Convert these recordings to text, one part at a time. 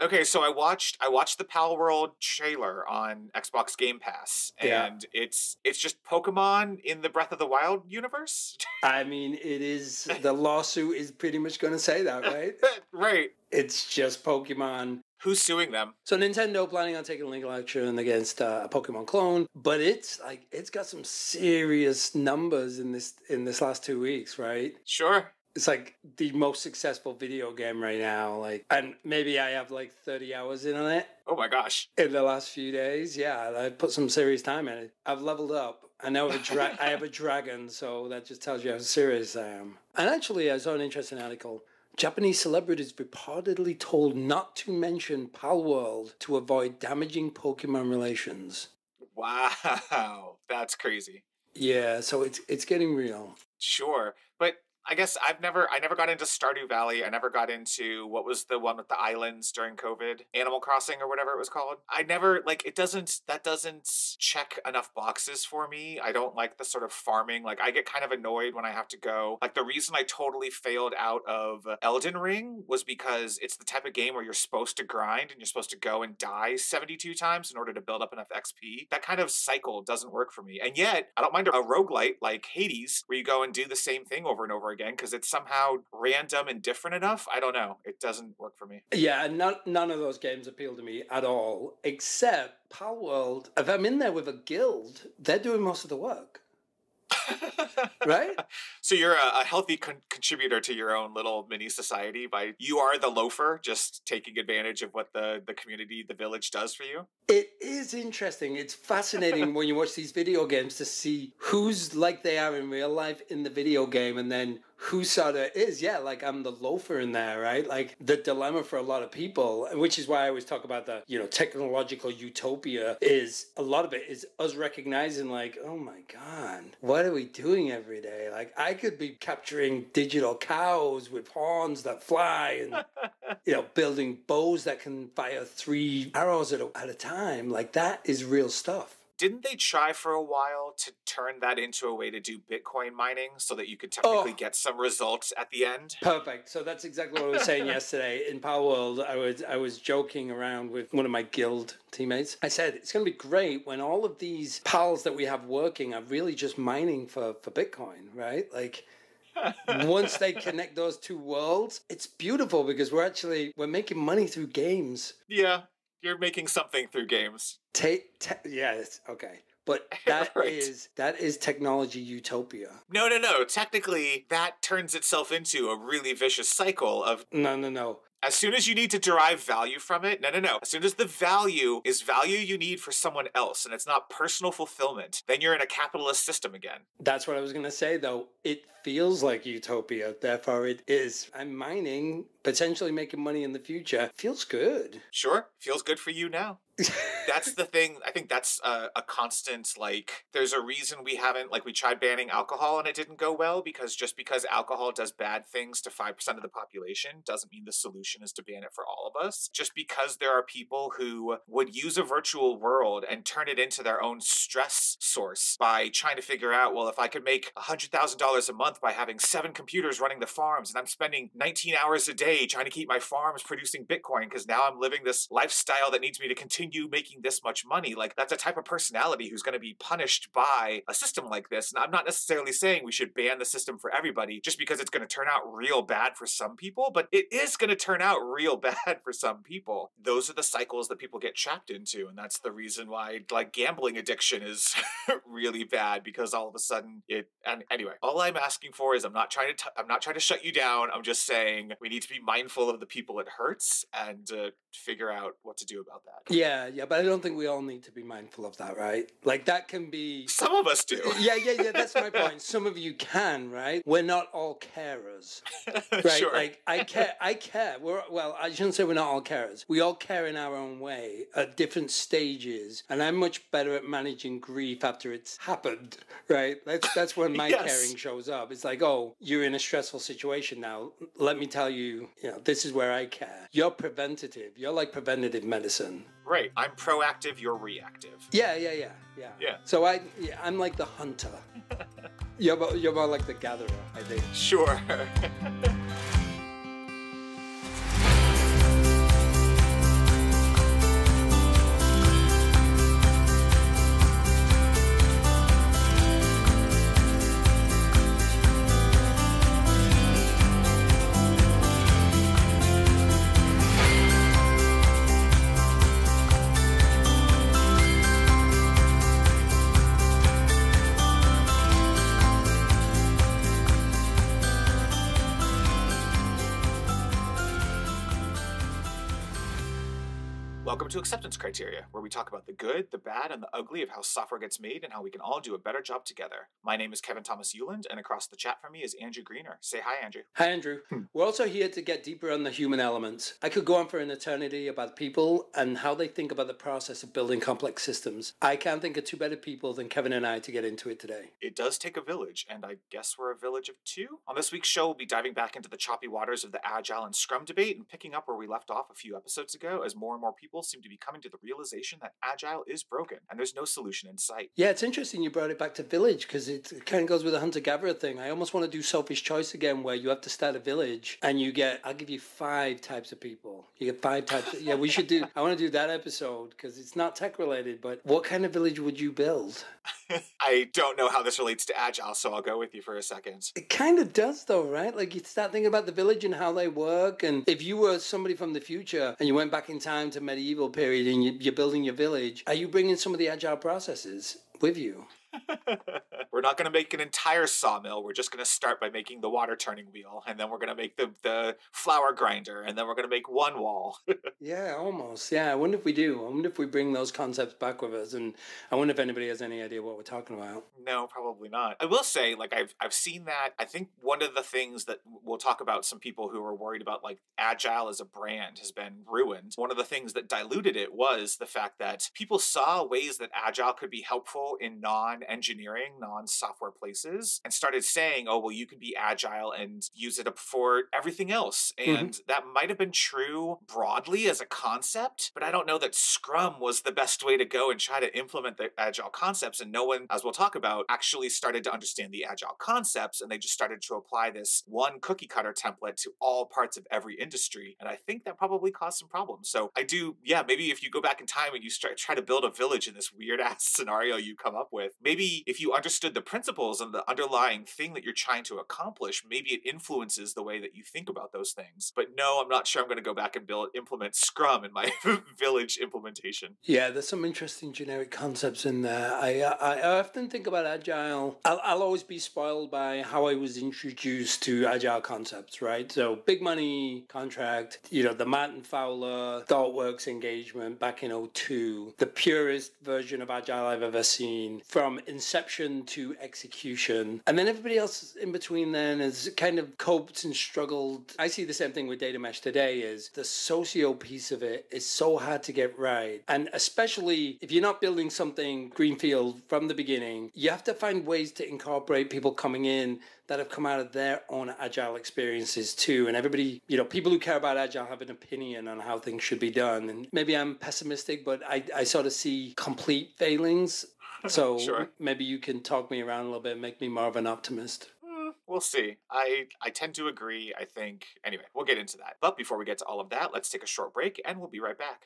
Okay, so I watched the Pal World trailer on Xbox Game Pass, and it's just Pokemon in the Breath of the Wild universe. I mean, it is, the lawsuit is pretty much going to say that, right? Right. It's just Pokemon. Who's suing them? So Nintendo planning on taking legal action against a Pokemon clone, but it's got some serious numbers in this last 2 weeks, right? Sure. It's like the most successful video game right now. And maybe I have 30 hours in on it. Oh my gosh. In the last few days, yeah, I put some serious time in it. I've leveled up. I know I have a dragon, so that just tells you how serious I am. And actually, I saw an interesting article. Japanese celebrities reportedly told not to mention Pal World to avoid damaging Pokemon relations. Wow, that's crazy. Yeah, so it's getting real. Sure, but I guess I never got into Stardew Valley. I never got into, what was the one with the islands during COVID? Animal Crossing or whatever it was called. I never, that doesn't check enough boxes for me. I don't like the sort of farming. I get kind of annoyed when I have to go. The reason I totally failed out of Elden Ring was because it's the type of game where you're supposed to grind and you're supposed to go and die 72 times in order to build up enough XP. That kind of cycle doesn't work for me. And yet, I don't mind a roguelite like Hades, where you go and do the same thing over and over again because it's somehow random and different enough. I don't know. It doesn't work for me. Yeah, none of those games appeal to me at all, except Pal World. If I'm in there with a guild, they're doing most of the work. Right? So you're a healthy contributor to your own little mini society you are the loafer, just taking advantage of what the community, the village does for you. It is interesting. It's fascinating when you watch these video games to see who's like they are in real life in the video game and then who sort of is. Yeah, I'm the loafer in there, right? The dilemma for a lot of people, which is why I always talk about the, technological utopia, is a lot of it is us recognizing oh my God, what are we doing every day? I could be capturing digital cows with horns that fly and, building bows that can fire 3 arrows at a time. That is real stuff. Didn't they try for a while to turn that into a way to do Bitcoin mining so that you could technically get some results at the end? Perfect. So that's exactly what I was saying yesterday. In Power World, I was joking around with one of my guild teammates. I said, it's going to be great when all of these pals that we have working are really just mining for Bitcoin, right? Once they connect those two worlds, it's beautiful because we're making money through games. Yeah. You're making something through games. Yes, okay. But that right. is technology utopia. No. Technically, that turns itself into a really vicious cycle of... No. As soon as you need to derive value from it, no. As soon as the value is value you need for someone else and it's not personal fulfillment, then you're in a capitalist system again. That's what I was going to say, though. It feels like utopia. Therefore, it is. I'm mining, potentially making money in the future. Feels good. Sure. Feels good for you now. That's the thing. I think that's a constant, there's a reason we haven't, we tried banning alcohol and it didn't go well because alcohol does bad things to 5% of the population doesn't mean the solution is to ban it for all of us. Just because there are people who would use a virtual world and turn it into their own stress source by trying to figure out, well, if I could make $100,000 a month by having 7 computers running the farms and I'm spending 19 hours a day trying to keep my farms producing Bitcoin because now I'm living this lifestyle that needs me to continue making this much money. That's a type of personality who's going to be punished by a system like this. And I'm not necessarily saying we should ban the system for everybody just because it's going to turn out real bad for some people, but it is going to turn out real bad for some people. Those are the cycles that people get trapped into. And that's the reason why gambling addiction is really bad because all of a sudden and anyway, all I'm asking for is I'm not trying to shut you down. I'm just saying we need to be mindful of the people it hurts and figure out what to do about that. Yeah, but I don't think we all need to be mindful of that, right? That can be... Some of us do. Yeah, that's my point. Some of you can, right? We're not all carers, right? Sure. I care. I shouldn't say we're not all carers. We all care in our own way at different stages, and I'm much better at managing grief after it's happened, right? That's when my Yes. caring shows up. It's you're in a stressful situation now. Let me tell you, this is where I care. You're preventative. You're like preventative medicine. Right. I'm proactive, you're reactive. Yeah. So I'm like the hunter. You're more like the gatherer, I think. Sure. Welcome to Acceptance Criteria, where we talk about the good, the bad, and the ugly of how software gets made and how we can all do a better job together. My name is Kevin Thomas Euland, and across the chat from me is Andrew Greener. Say hi, Andrew. Hi, Andrew. We're also here to get deeper on the human elements. I could go on for an eternity about people and how they think about the process of building complex systems. I can't think of two better people than Kevin and I to get into it today. It does take a village, and I guess we're a village of two. On this week's show, we'll be diving back into the choppy waters of the Agile and Scrum debate and picking up where we left off a few episodes ago as more and more people seem to be coming to the realization that Agile is broken and there's no solution in sight. Yeah, it's interesting you brought it back to village because it kind of goes with the hunter-gatherer thing. I almost want to do selfish choice again where you have to start a village and you get, I'll give you 5 types of people. You get 5 types. Yeah, we should do, I want to do that episode because it's not tech related, but what kind of village would you build? I don't know how this relates to Agile, so I'll go with you for a second. It kind of does though, right? Like you start thinking about the village and how they work. And if you were somebody from the future and you went back in time to medieval period and you're building your village, are you bringing some of the Agile processes with you? We're not going to make an entire sawmill. We're just going to start by making the water turning wheel, and then we're going to make the flour grinder, and then we're going to make one wall. Yeah, almost. Yeah, I wonder if we do. I wonder if we bring those concepts back with us, and I wonder if anybody has any idea what we're talking about. No, probably not. I will say, like, I've seen that. I think one of the things that we'll talk about, some people who are worried about, like, Agile as a brand has been ruined. One of the things that diluted it was the fact that people saw ways that Agile could be helpful in non-engineering, non-software places, and started saying, oh, well, you can be Agile and use it for everything else. And that might have been true broadly as a concept, but I don't know that Scrum was the best way to go and try to implement the Agile concepts. And no one, as we'll talk about, actually started to understand the Agile concepts, and they just started to apply this one cookie cutter template to all parts of every industry. And I think that probably caused some problems. So I do, yeah, maybe if you go back in time and you try to build a village in this weird ass scenario you come up with, maybe if you understood the principles and the underlying thing that you're trying to accomplish, maybe it influences the way that you think about those things. But no, I'm not sure I'm going to go back and implement Scrum in my village implementation. Yeah, there's some interesting generic concepts in there. I often think about Agile. I'll always be spoiled by how I was introduced to Agile concepts, right? So big money contract, the Martin Fowler ThoughtWorks engagement back in '02, the purest version of Agile I've ever seen, from inception to execution. And then everybody else in between then has kind of coped and struggled. I see the same thing with data mesh today, is the socio piece of it is so hard to get right. And especially if you're not building something greenfield from the beginning, you have to find ways to incorporate people coming in that have come out of their own Agile experiences too. And everybody, people who care about Agile have an opinion on how things should be done. And maybe I'm pessimistic, but I sort of see complete failings. So Sure. Maybe you can talk me around a little bit and make me more of an optimist. We'll see. I tend to agree, I think. Anyway, we'll get into that. But before we get to all of that, let's take a short break and we'll be right back.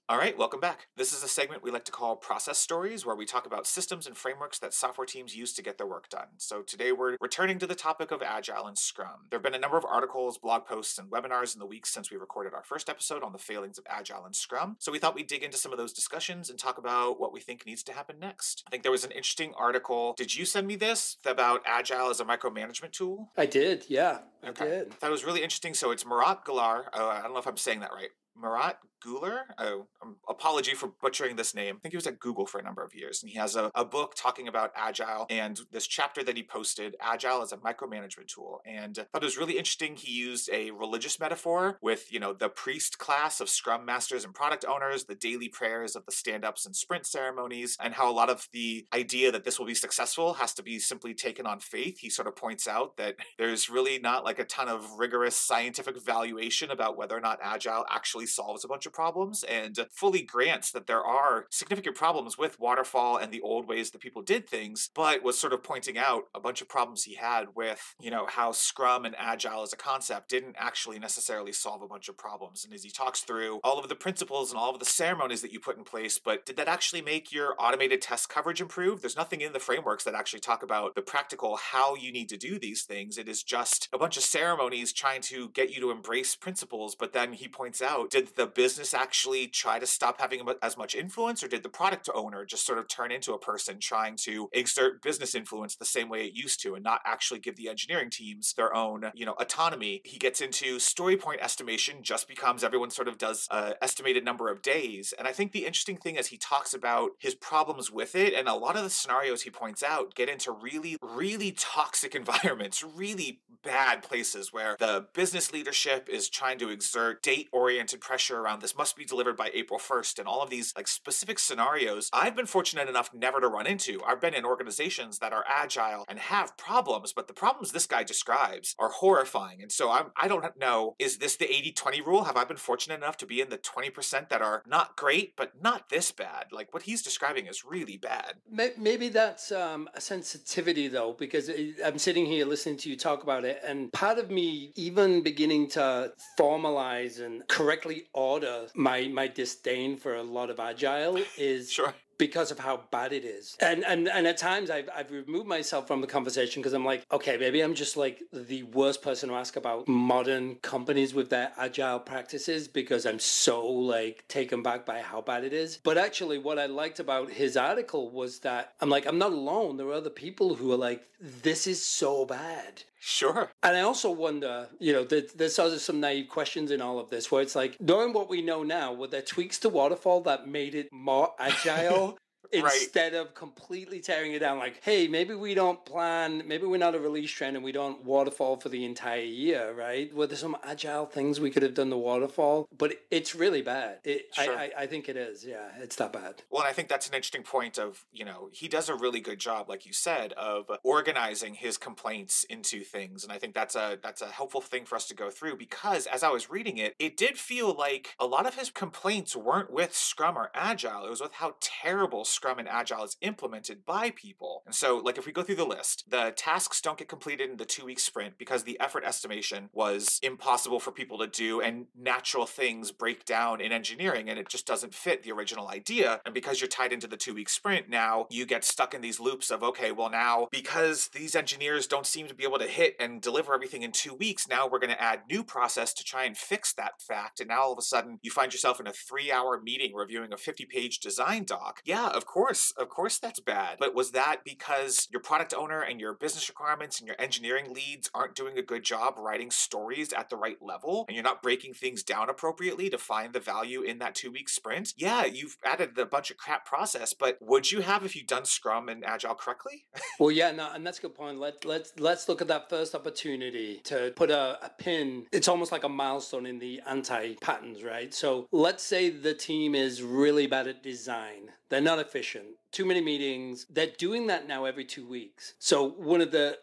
All right, welcome back. This is a segment we like to call Process Stories, where we talk about systems and frameworks that software teams use to get their work done. So today we're returning to the topic of Agile and Scrum. There have been a number of articles, blog posts, and webinars in the weeks since we recorded our first episode on the failings of Agile and Scrum. So we thought we'd dig into some of those discussions and talk about what we think needs to happen next. I think there was an interesting article. Did you send me this about Agile as a micromanagement tool? I did, yeah. Okay. I did. I thought it was really interesting. So it's Murat Galar. I don't know if I'm saying that right. Murat Guler? Oh, apology for butchering this name. I think he was at Google for a number of years, and he has a book talking about Agile, and this chapter that he posted, Agile as a micromanagement tool. And I thought it was really interesting. He used a religious metaphor with, the priest class of Scrum Masters and product owners, the daily prayers of the stand-ups and sprint ceremonies, and how a lot of the idea that this will be successful has to be simply taken on faith. He sort of points out that there's really not like a ton of rigorous scientific evaluation about whether or not Agile actually solves a bunch of problems, and fully grants that there are significant problems with waterfall and the old ways that people did things, but was sort of pointing out a bunch of problems he had with, how Scrum and Agile as a concept didn't actually necessarily solve a bunch of problems. And as he talks through all of the principles and all of the ceremonies that you put in place, but did that actually make your automated test coverage improve? There's nothing in the frameworks that actually talk about the practical how you need to do these things. It is just a bunch of ceremonies trying to get you to embrace principles. But then he points out, did did the business actually try to stop having as much influence, or did the product owner just sort of turn into a person trying to exert business influence the same way it used to and not actually give the engineering teams their own, autonomy? He gets into story point estimation just becomes everyone sort of does estimated number of days. And I think the interesting thing is he talks about his problems with it, and a lot of the scenarios he points out get into really, really toxic environments, really bad places where the business leadership is trying to exert date-oriented pressure around this must be delivered by April 1st, and all of these like specific scenarios I've been fortunate enough never to run into. I've been in organizations that are agile and have problems, but the problems this guy describes are horrifying. And so I don't know, is this the 80-20 rule? Have I been fortunate enough to be in the 20% that are not great, but not this bad? Like what he's describing is really bad. Maybe that's a sensitivity though, because I'm sitting here listening to you talk about it, and part of me even beginning to formalize and correctly order my disdain for a lot of agile is Sure. because of how bad it is. And at times I've removed myself from the conversation because I'm like, okay, maybe I'm just like the worst person to ask about modern companies with their agile practices because I'm so like taken back by how bad it is. But actually what I liked about his article was that I'm like, I'm not alone. There are other people who are like, this is so bad. Sure. And I also wonder, there's sort of some naive questions in all of this where it's like, knowing what we know now, were there tweaks to Waterfall that made it more agile? Instead of completely tearing it down, like, hey, maybe we don't plan, maybe we're not a release trend and we don't waterfall for the entire year, right? Were there some agile things we could have done to waterfall? But it's really bad. Sure. I think it is. Yeah, it's that bad. Well, and I think that's an interesting point of, he does a really good job, like you said, of organizing his complaints into things. And I think that's a helpful thing for us to go through, because as I was reading it, it did feel like a lot of his complaints weren't with Scrum or Agile. It was with how terrible Scrum and Agile is implemented by people. And so, like, if we go through the list, the tasks don't get completed in the 2-week sprint because the effort estimation was impossible for people to do, and natural things break down in engineering and it just doesn't fit the original idea. And because you're tied into the 2-week sprint, now you get stuck in these loops of, okay, well now, because these engineers don't seem to be able to hit and deliver everything in 2 weeks, now we're going to add new process to try and fix that fact. And now all of a sudden you find yourself in a 3-hour meeting reviewing a 50-page design doc. Yeah, of course that's bad. But was that because your product owner and your business requirements and your engineering leads aren't doing a good job writing stories at the right level, and you're not breaking things down appropriately to find the value in that 2-week sprint? Yeah, you've added a bunch of crap process, but would you have if you'd done Scrum and Agile correctly? Well, yeah, no, and that's a good point. Let's look at that first opportunity to put a pin. It's almost like a milestone in the anti-patterns, right? So let's say the team is really bad at design. They're not efficient. Too many meetings. They're doing that now every 2 weeks. So one of the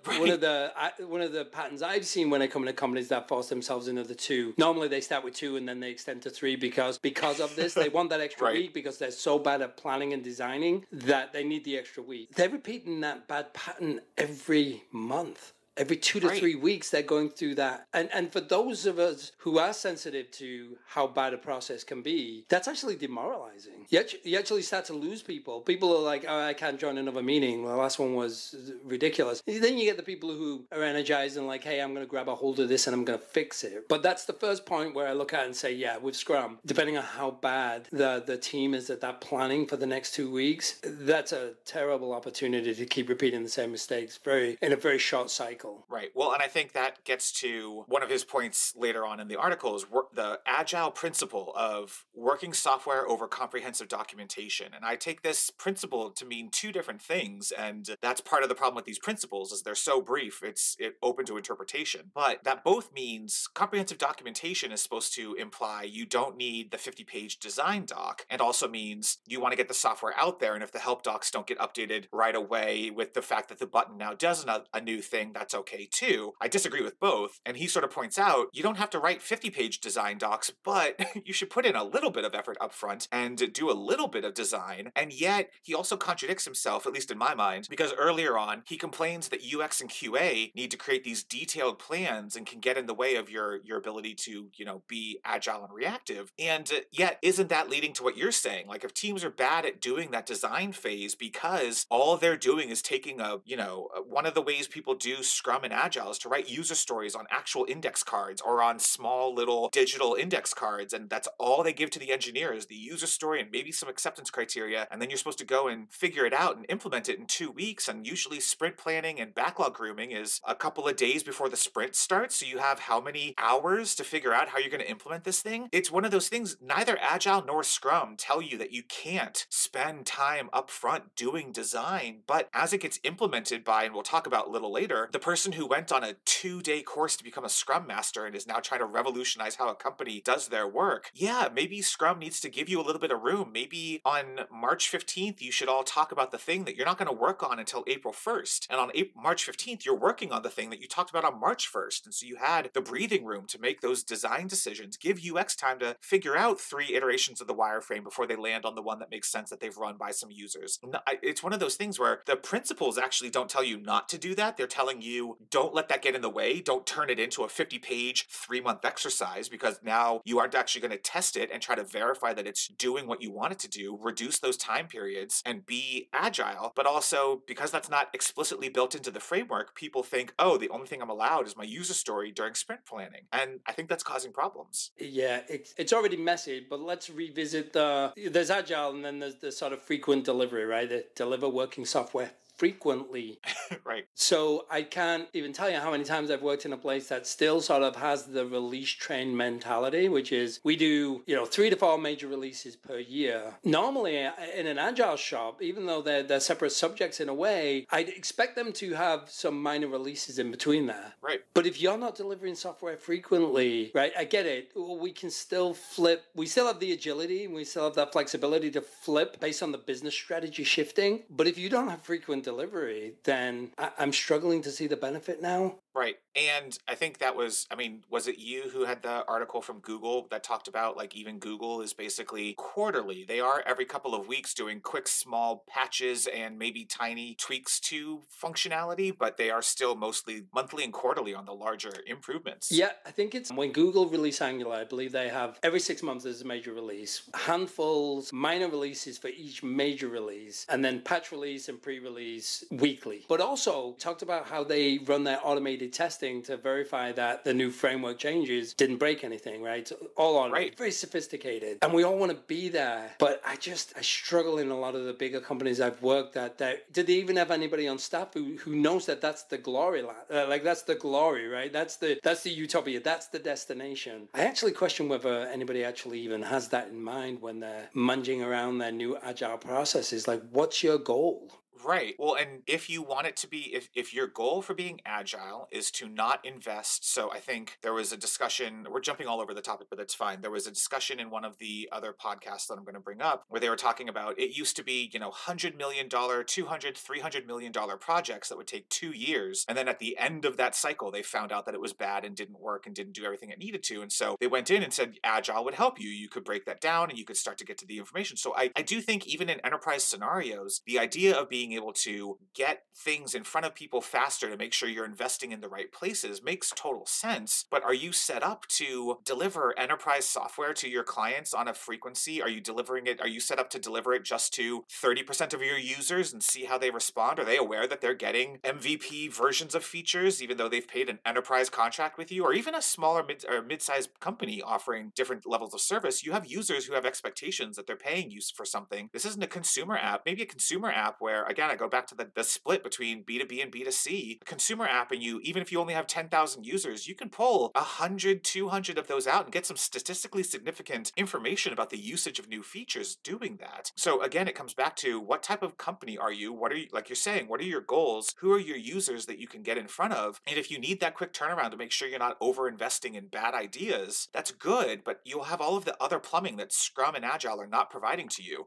patterns I've seen when I come into companies that force themselves into the 2. Normally they start with 2 and then they extend to 3 because of this. They want that extra week because they're so bad at planning and designing that they need the extra week. They're repeating that bad pattern every month. Every 2 to 3 weeks, they're going through that. And for those of us who are sensitive to how bad a process can be, that's actually demoralizing. You actually start to lose people. People are like, oh, I can't join another meeting. The last one was ridiculous. Then you get the people who are energized and like, hey, I'm going to grab a hold of this and I'm going to fix it. But that's the first point where I look at it and say, yeah, with Scrum, depending on how bad the team is at that planning for the next 2 weeks, that's a terrible opportunity to keep repeating the same mistakes in a very short cycle. Right. Well, and I think that gets to one of his points later on in the article is the agile principle of working software over comprehensive documentation. And I take this principle to mean 2 different things. And that's part of the problem with these principles is they're so brief, it's open to interpretation. But that both means comprehensive documentation is supposed to imply you don't need the 50-page design doc, and also means you want to get the software out there. And if the help docs don't get updated right away with the fact that the button now does a new thing, that's okay too. I disagree with both. And he sort of points out, you don't have to write 50-page design docs, but you should put in a little bit of effort up front and do a little bit of design. And yet he also contradicts himself, at least in my mind, because earlier on he complains that UX and QA need to create these detailed plans and can get in the way of your ability to, be agile and reactive. And yet isn't that leading to what you're saying? Like if teams are bad at doing that design phase because all they're doing is taking one of the ways people do Scrum and Agile is to write user stories on actual index cards or on small little digital index cards. And that's all they give to the engineers, the user story and maybe some acceptance criteria. And then you're supposed to go and figure it out and implement it in 2 weeks. And usually sprint planning and backlog grooming is a couple of days before the sprint starts. So you have how many hours to figure out how you're going to implement this thing? It's one of those things, neither Agile nor Scrum tell you that you can't spend time up front doing design, but as it gets implemented by, and we'll talk about a little later, the person who went on a 2-day course to become a Scrum Master and is now trying to revolutionize how a company does their work, yeah, maybe Scrum needs to give you a little bit of room. Maybe on March 15th, you should all talk about the thing that you're not going to work on until April 1st. And on March 15th, you're working on the thing that you talked about on March 1st. And so you had the breathing room to make those design decisions, give UX time to figure out 3 iterations of the wireframe before they land on the one that makes sense that they've run by some users. It's one of those things where the principles actually don't tell you not to do that. They're telling you, don't let that get in the way. Don't turn it into a 50-page, 3-month exercise, because now you aren't actually going to test it and try to verify that it's doing what you want it to do. Reduce those time periods and be agile. But also, because that's not explicitly built into the framework, people think, oh, the only thing I'm allowed is my user story during sprint planning. And I think that's causing problems. Yeah, it's already messy, but let's revisit there's Agile and then there's the sort of frequent delivery, right? The deliver working software frequently. Right. So I can't even tell you how many times I've worked in a place that still sort of has the release train mentality, which is we do, 3 to 4 major releases per year. Normally in an Agile shop, even though they're separate subjects in a way, I'd expect them to have some minor releases in between there. Right. But if you're not delivering software frequently, right, I get it. We can still flip. We still have the agility and we still have that flexibility to flip based on the business strategy shifting. But if you don't have frequent delivery, then I'm struggling to see the benefit now. Right. And I think that was it you who had the article from Google that talked about like even Google is basically quarterly. They are every couple of weeks doing quick, small patches and maybe tiny tweaks to functionality, but they are still mostly monthly and quarterly on the larger improvements. Yeah, I think it's when Google release Angular, I believe they have every 6 months there's a major release, handfuls, minor releases for each major release, and then patch release and pre-release weekly. But also talked about how they run their automated testing to verify that the new framework changes didn't break anything, right? So all on right. Very sophisticated. And we all want to be there. But I struggle in a lot of the bigger companies I've worked at. Did they even have anybody on staff who knows that that's the glory, that's the glory, right? That's the utopia. That's the destination. I actually question whether anybody actually even has that in mind when they're munging around their new agile processes. Like, what's your goal? Right. Well, and if you want it to be, if your goal for being agile is to not invest, so I think there was a discussion, we're jumping all over the topic, but that's fine. There was a discussion in one of the other podcasts that I'm going to bring up where they were talking about it used to be, $100 million, $200, $300 million projects that would take 2 years. And then at the end of that cycle, they found out that it was bad and didn't work and didn't do everything it needed to. And so they went in and said, Agile would help you. You could break that down and you could start to get to the information. So I do think even in enterprise scenarios, the idea of being able to get things in front of people faster to make sure you're investing in the right places makes total sense. But are you set up to deliver enterprise software to your clients on a frequency? Are you delivering it? Are you set up to deliver it just to 30% of your users and see how they respond? Are they aware that they're getting MVP versions of features, even though they've paid an enterprise contract with you? Or even a smaller mid-sized company offering different levels of service, you have users who have expectations that they're paying you for something. This isn't a consumer app. Maybe a consumer app where, again, I go back to the split between B2B and B2C. A consumer app, and even if you only have 10,000 users, you can pull 100, 200 of those out and get some statistically significant information about the usage of new features doing that. So again, it comes back to what type of company are you? What are you, like you're saying, what are your goals? Who are your users that you can get in front of? And if you need that quick turnaround to make sure you're not over investing in bad ideas, that's good, but you'll have all of the other plumbing that Scrum and Agile are not providing to you.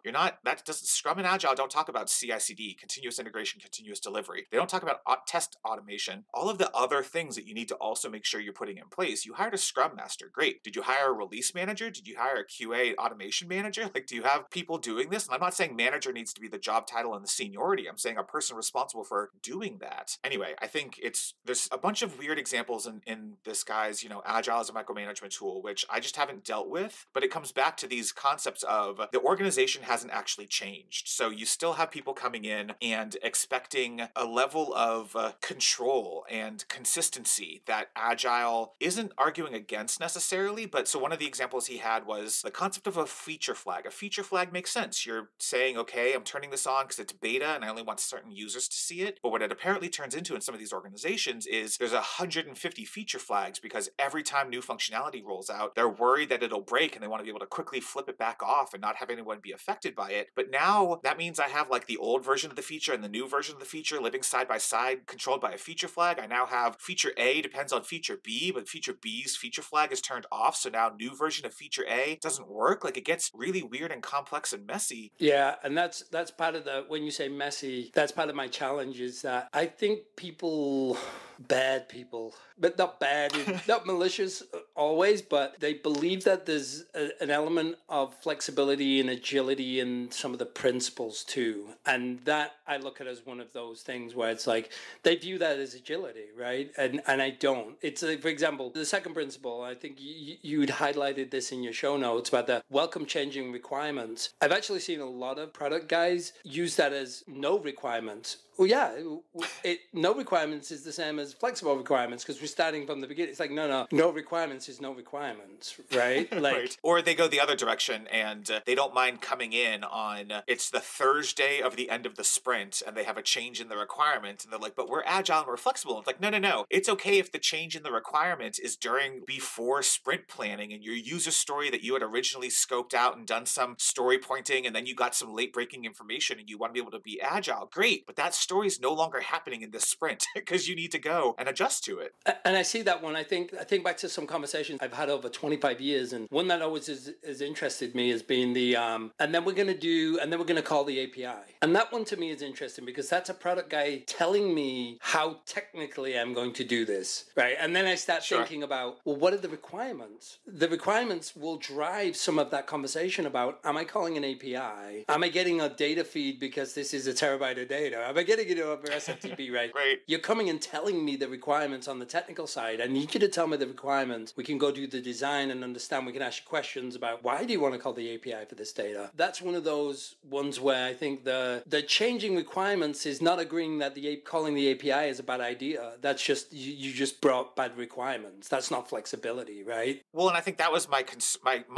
Scrum and Agile don't talk about CI/CD, continuous integration, continuous delivery. They don't talk about test automation, all of the other things that you need to also make sure you're putting in place. You hired a Scrum Master. Great. Did you hire a release manager? Did you hire a QA automation manager? Do you have people doing this? And I'm not saying manager needs to be the job title and the seniority. I'm saying a person responsible for doing that. Anyway, I think there's a bunch of weird examples in this guy's, Agile as a micromanagement tool, which I just haven't dealt with, but it comes back to these concepts of the organization hasn't actually changed. So you still have people coming in in and expecting a level of control and consistency that Agile isn't arguing against necessarily. But so one of the examples he had was the concept of a feature flag. A feature flag makes sense. You're saying, okay, I'm turning this on because it's beta and I only want certain users to see it. But what it apparently turns into in some of these organizations is there's 150 feature flags because every time new functionality rolls out, they're worried that it'll break and they want to be able to quickly flip it back off and not have anyone be affected by it. But now that means I have like the old version of the feature and the new version of the feature living side by side, controlled by a feature flag. I now have feature A depends on feature B, but feature B's feature flag is turned off. So now new version of feature A doesn't work. Like it gets really weird and complex and messy. Yeah, and that's part of the, when you say messy, that's part of my challenge is that I think people, bad people, but not bad, not malicious always, but they believe that there's an element of flexibility and agility in some of the principles too. And that I look at as one of those things where it's like, they view that as agility, right? And I don't. It's like, for example, the second principle, I think you'd highlighted this in your show notes about the welcome changing requirements. I've actually seen a lot of product guys use that as no requirements. Well, yeah, no requirements is the same as flexible requirements because we're starting from the beginning. It's like, no requirements is no requirements, right? Like, right. Or they go the other direction and they don't mind coming in on, it's the Thursday of the end of the sprint and they have a change in the requirement and they're like, but we're agile and we're flexible. It's like, no. It's okay if the change in the requirement is before sprint planning and your user story that you had originally scoped out and done some story pointing and then you got some late breaking information and you want to be able to be agile. Great. But that's story is no longer happening in this sprint because you need to go and adjust to it. And I see that one. I think back to some conversations I've had over 25 years, and one that always has interested me has been the and then we're going to call the API. And that one to me is interesting because that's a product guy telling me how technically I'm going to do this, right? And then I start thinking about, well, what are the requirements? The requirements will drive some of that conversation about, am I calling an API? Am I getting a data feed because this is a terabyte of data? Am I getting it over SFTP, right? Right. You're coming and telling me the requirements on the technical side. I need you to tell me the requirements. We can go do the design and understand. We can ask you questions about why do you want to call the API for this data? That's one of those ones where I think the changing requirements is not agreeing that calling the API is a bad idea. That's just, you just brought bad requirements. That's not flexibility, right? Well, and I think that was my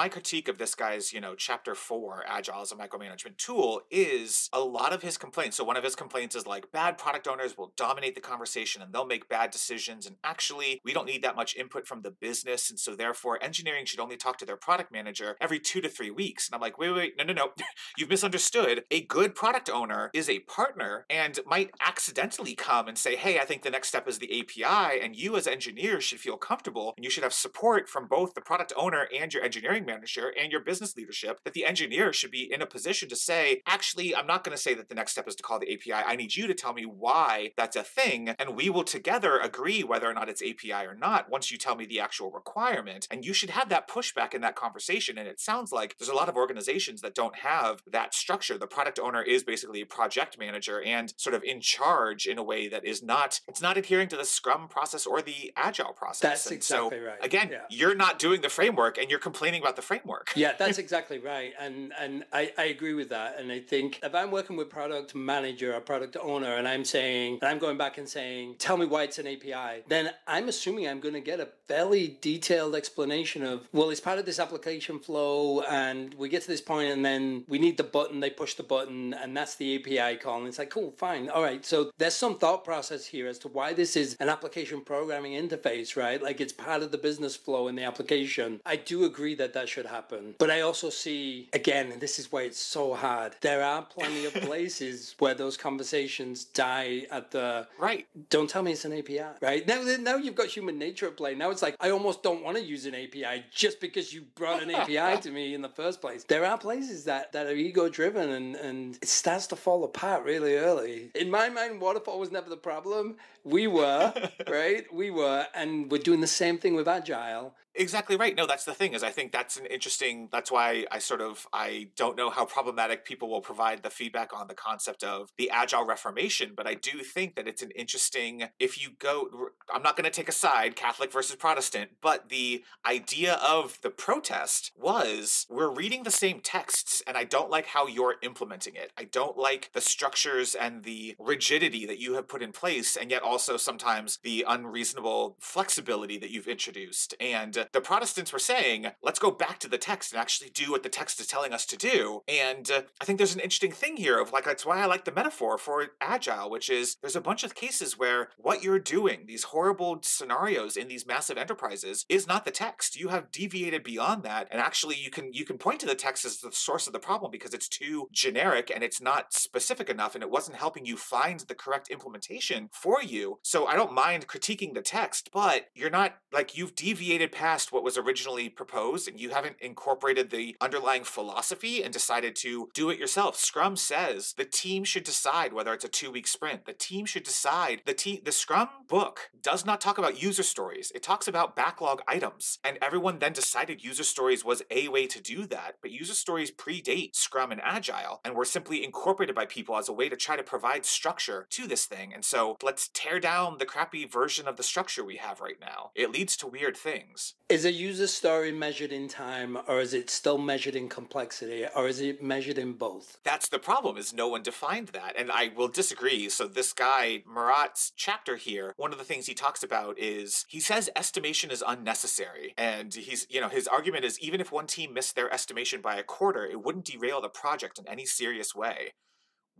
critique of this guy's, chapter 4, Agile as a micromanagement tool, is a lot of his complaints. So one of his complaints is like, bad product owners will dominate the conversation and they'll make bad decisions. And actually, we don't need that much input from the business. And so therefore, engineering should only talk to their product manager every 2 to 3 weeks. And I'm like, wait, no. You've misunderstood. A good product owner is a partner and might accidentally come and say, hey, I think the next step is the API. And you as engineers should feel comfortable and you should have support from both the product owner and your engineering manager and your business leadership, that the engineer should be in a position to say, actually, I'm not going to say that the next step is to call the API. I need you to tell me why that's a thing. And we will together agree whether or not it's API or not once you tell me the actual requirement. And you should have that pushback in that conversation. And it sounds like there's a lot of organizations that don't have that structure. The product owner is basically a project manager and sort of in charge in a way that is not, it's not adhering to the Scrum process or the Agile process. That's and exactly so, right. Again, you're not doing the framework and you're complaining about the framework. Yeah, that's exactly right. And I agree with that. And I think if I'm working with product manager or product owner and I'm going back and saying, tell me why it's an API, then I'm assuming I'm going to get a fairly detailed explanation of, well, it's part of this application flow and we get to this point and then we need the button, they push the button and that's the API call. And it's like, cool, fine. All right. So there's some thought process here as to why this is an application programming interface, right? Like it's part of the business flow in the application. I do agree that should happen. But I also see, again, and this is why it's so hard, there are plenty of places where those conversations die at the, right, don't tell me it's an API, right? Now you've got human nature at play. Now it's like, I almost don't want to use an API just because you brought an API to me in the first place. There are places that are ego-driven and it starts to fall apart really early. In my mind, waterfall was never the problem. We were, right? We were, and we're doing the same thing with Agile. Exactly right. No, that's the thing is I think that's an interesting, that's why I don't know how problematic people will provide the feedback on the concept of the Agile Reformation, but I do think that it's an interesting, if you go, I'm not going to take a side, Catholic versus Protestant, but the idea of the protest was we're reading the same texts and I don't like how you're implementing it. I don't like the structures and the rigidity that you have put in place, and yet also sometimes the unreasonable flexibility that you've introduced. And the Protestants were saying, let's go back to the text and actually do what the text is telling us to do. And I think there's an interesting thing here of like, that's why I like the metaphor for Agile, which is there's a bunch of cases where what you're doing, these horrible scenarios in these massive enterprises, is not the text. You have deviated beyond that. And actually you can point to the text as the source of the problem because it's too generic and it's not specific enough and it wasn't helping you find the correct implementation for you. So I don't mind critiquing the text, but you're not, like, you've deviated past what was originally proposed and you haven't incorporated the underlying philosophy and decided to do it yourself. Scrum says the team should decide whether it's a 2-week sprint. The team should decide. The Scrum book does not talk about user stories. It talks about backlog items. And everyone then decided user stories was a way to do that. But user stories predate Scrum and Agile and were simply incorporated by people as a way to try to provide structure to this thing. And so let's tear down the crappy version of the structure we have right now. It leads to weird things. Is a user story measured in time, or is it still measured in complexity, or is it measured in both? That's the problem, is no one defined that. And I will disagree. So this guy, Murat's chapter here, one of the things he talks about is, he says estimation is unnecessary. And his argument is even if one team missed their estimation by a quarter, it wouldn't derail the project in any serious way.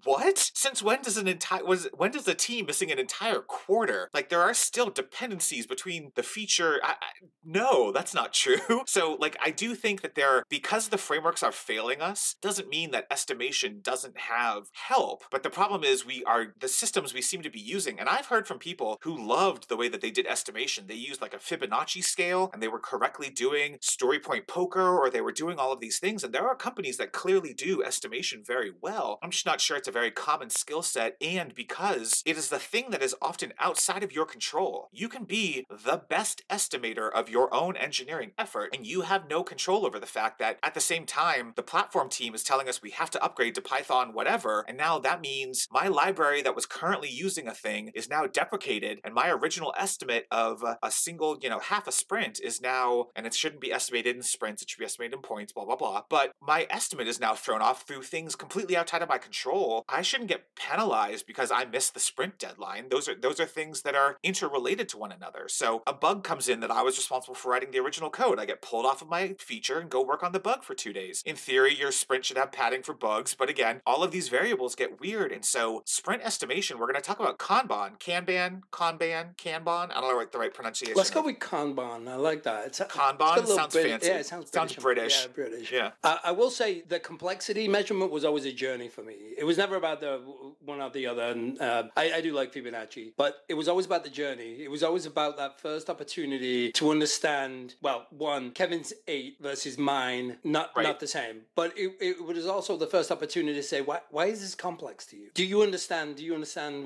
What? Since when does when does a team missing an entire quarter? Like, there are still dependencies between the feature. No, that's not true. So, like, I do think that because the frameworks are failing us, doesn't mean that estimation doesn't have help. But the problem is the systems we seem to be using, and I've heard from people who loved the way that they did estimation. They used like a Fibonacci scale, and they were correctly doing story point poker, or they were doing all of these things. And there are companies that clearly do estimation very well. I'm just not sure it's a very common skill set, and because it is the thing that is often outside of your control. You can be the best estimator of your own engineering effort, and you have no control over the fact that at the same time, the platform team is telling us we have to upgrade to Python whatever, and now that means my library that was currently using a thing is now deprecated, and my original estimate of a single, half a sprint is now, and it shouldn't be estimated in sprints, it should be estimated in points, blah, blah, blah, but my estimate is now thrown off through things completely outside of my control. I shouldn't get penalized because I missed the sprint deadline. Those are things that are interrelated to one another. So a bug comes in that I was responsible for writing the original code. I get pulled off of my feature and go work on the bug for 2 days. In theory, your sprint should have padding for bugs, but again, all of these variables get weird. And so sprint estimation, we're going to talk about Kanban, Kanban. I don't know what the right pronunciation. Let's go with Kanban. I like that. Kanban sounds fancy. Yeah, it sounds British. Yeah, British. Yeah. I will say the complexity measurement was always a journey for me. It was never about the one or the other. And I do like Fibonacci, but it was always about the journey. It was always about that first opportunity to understand, well, one, Kevin's 8 versus mine, not the same. But it was also the first opportunity to say, why is this complex to you? Do you understand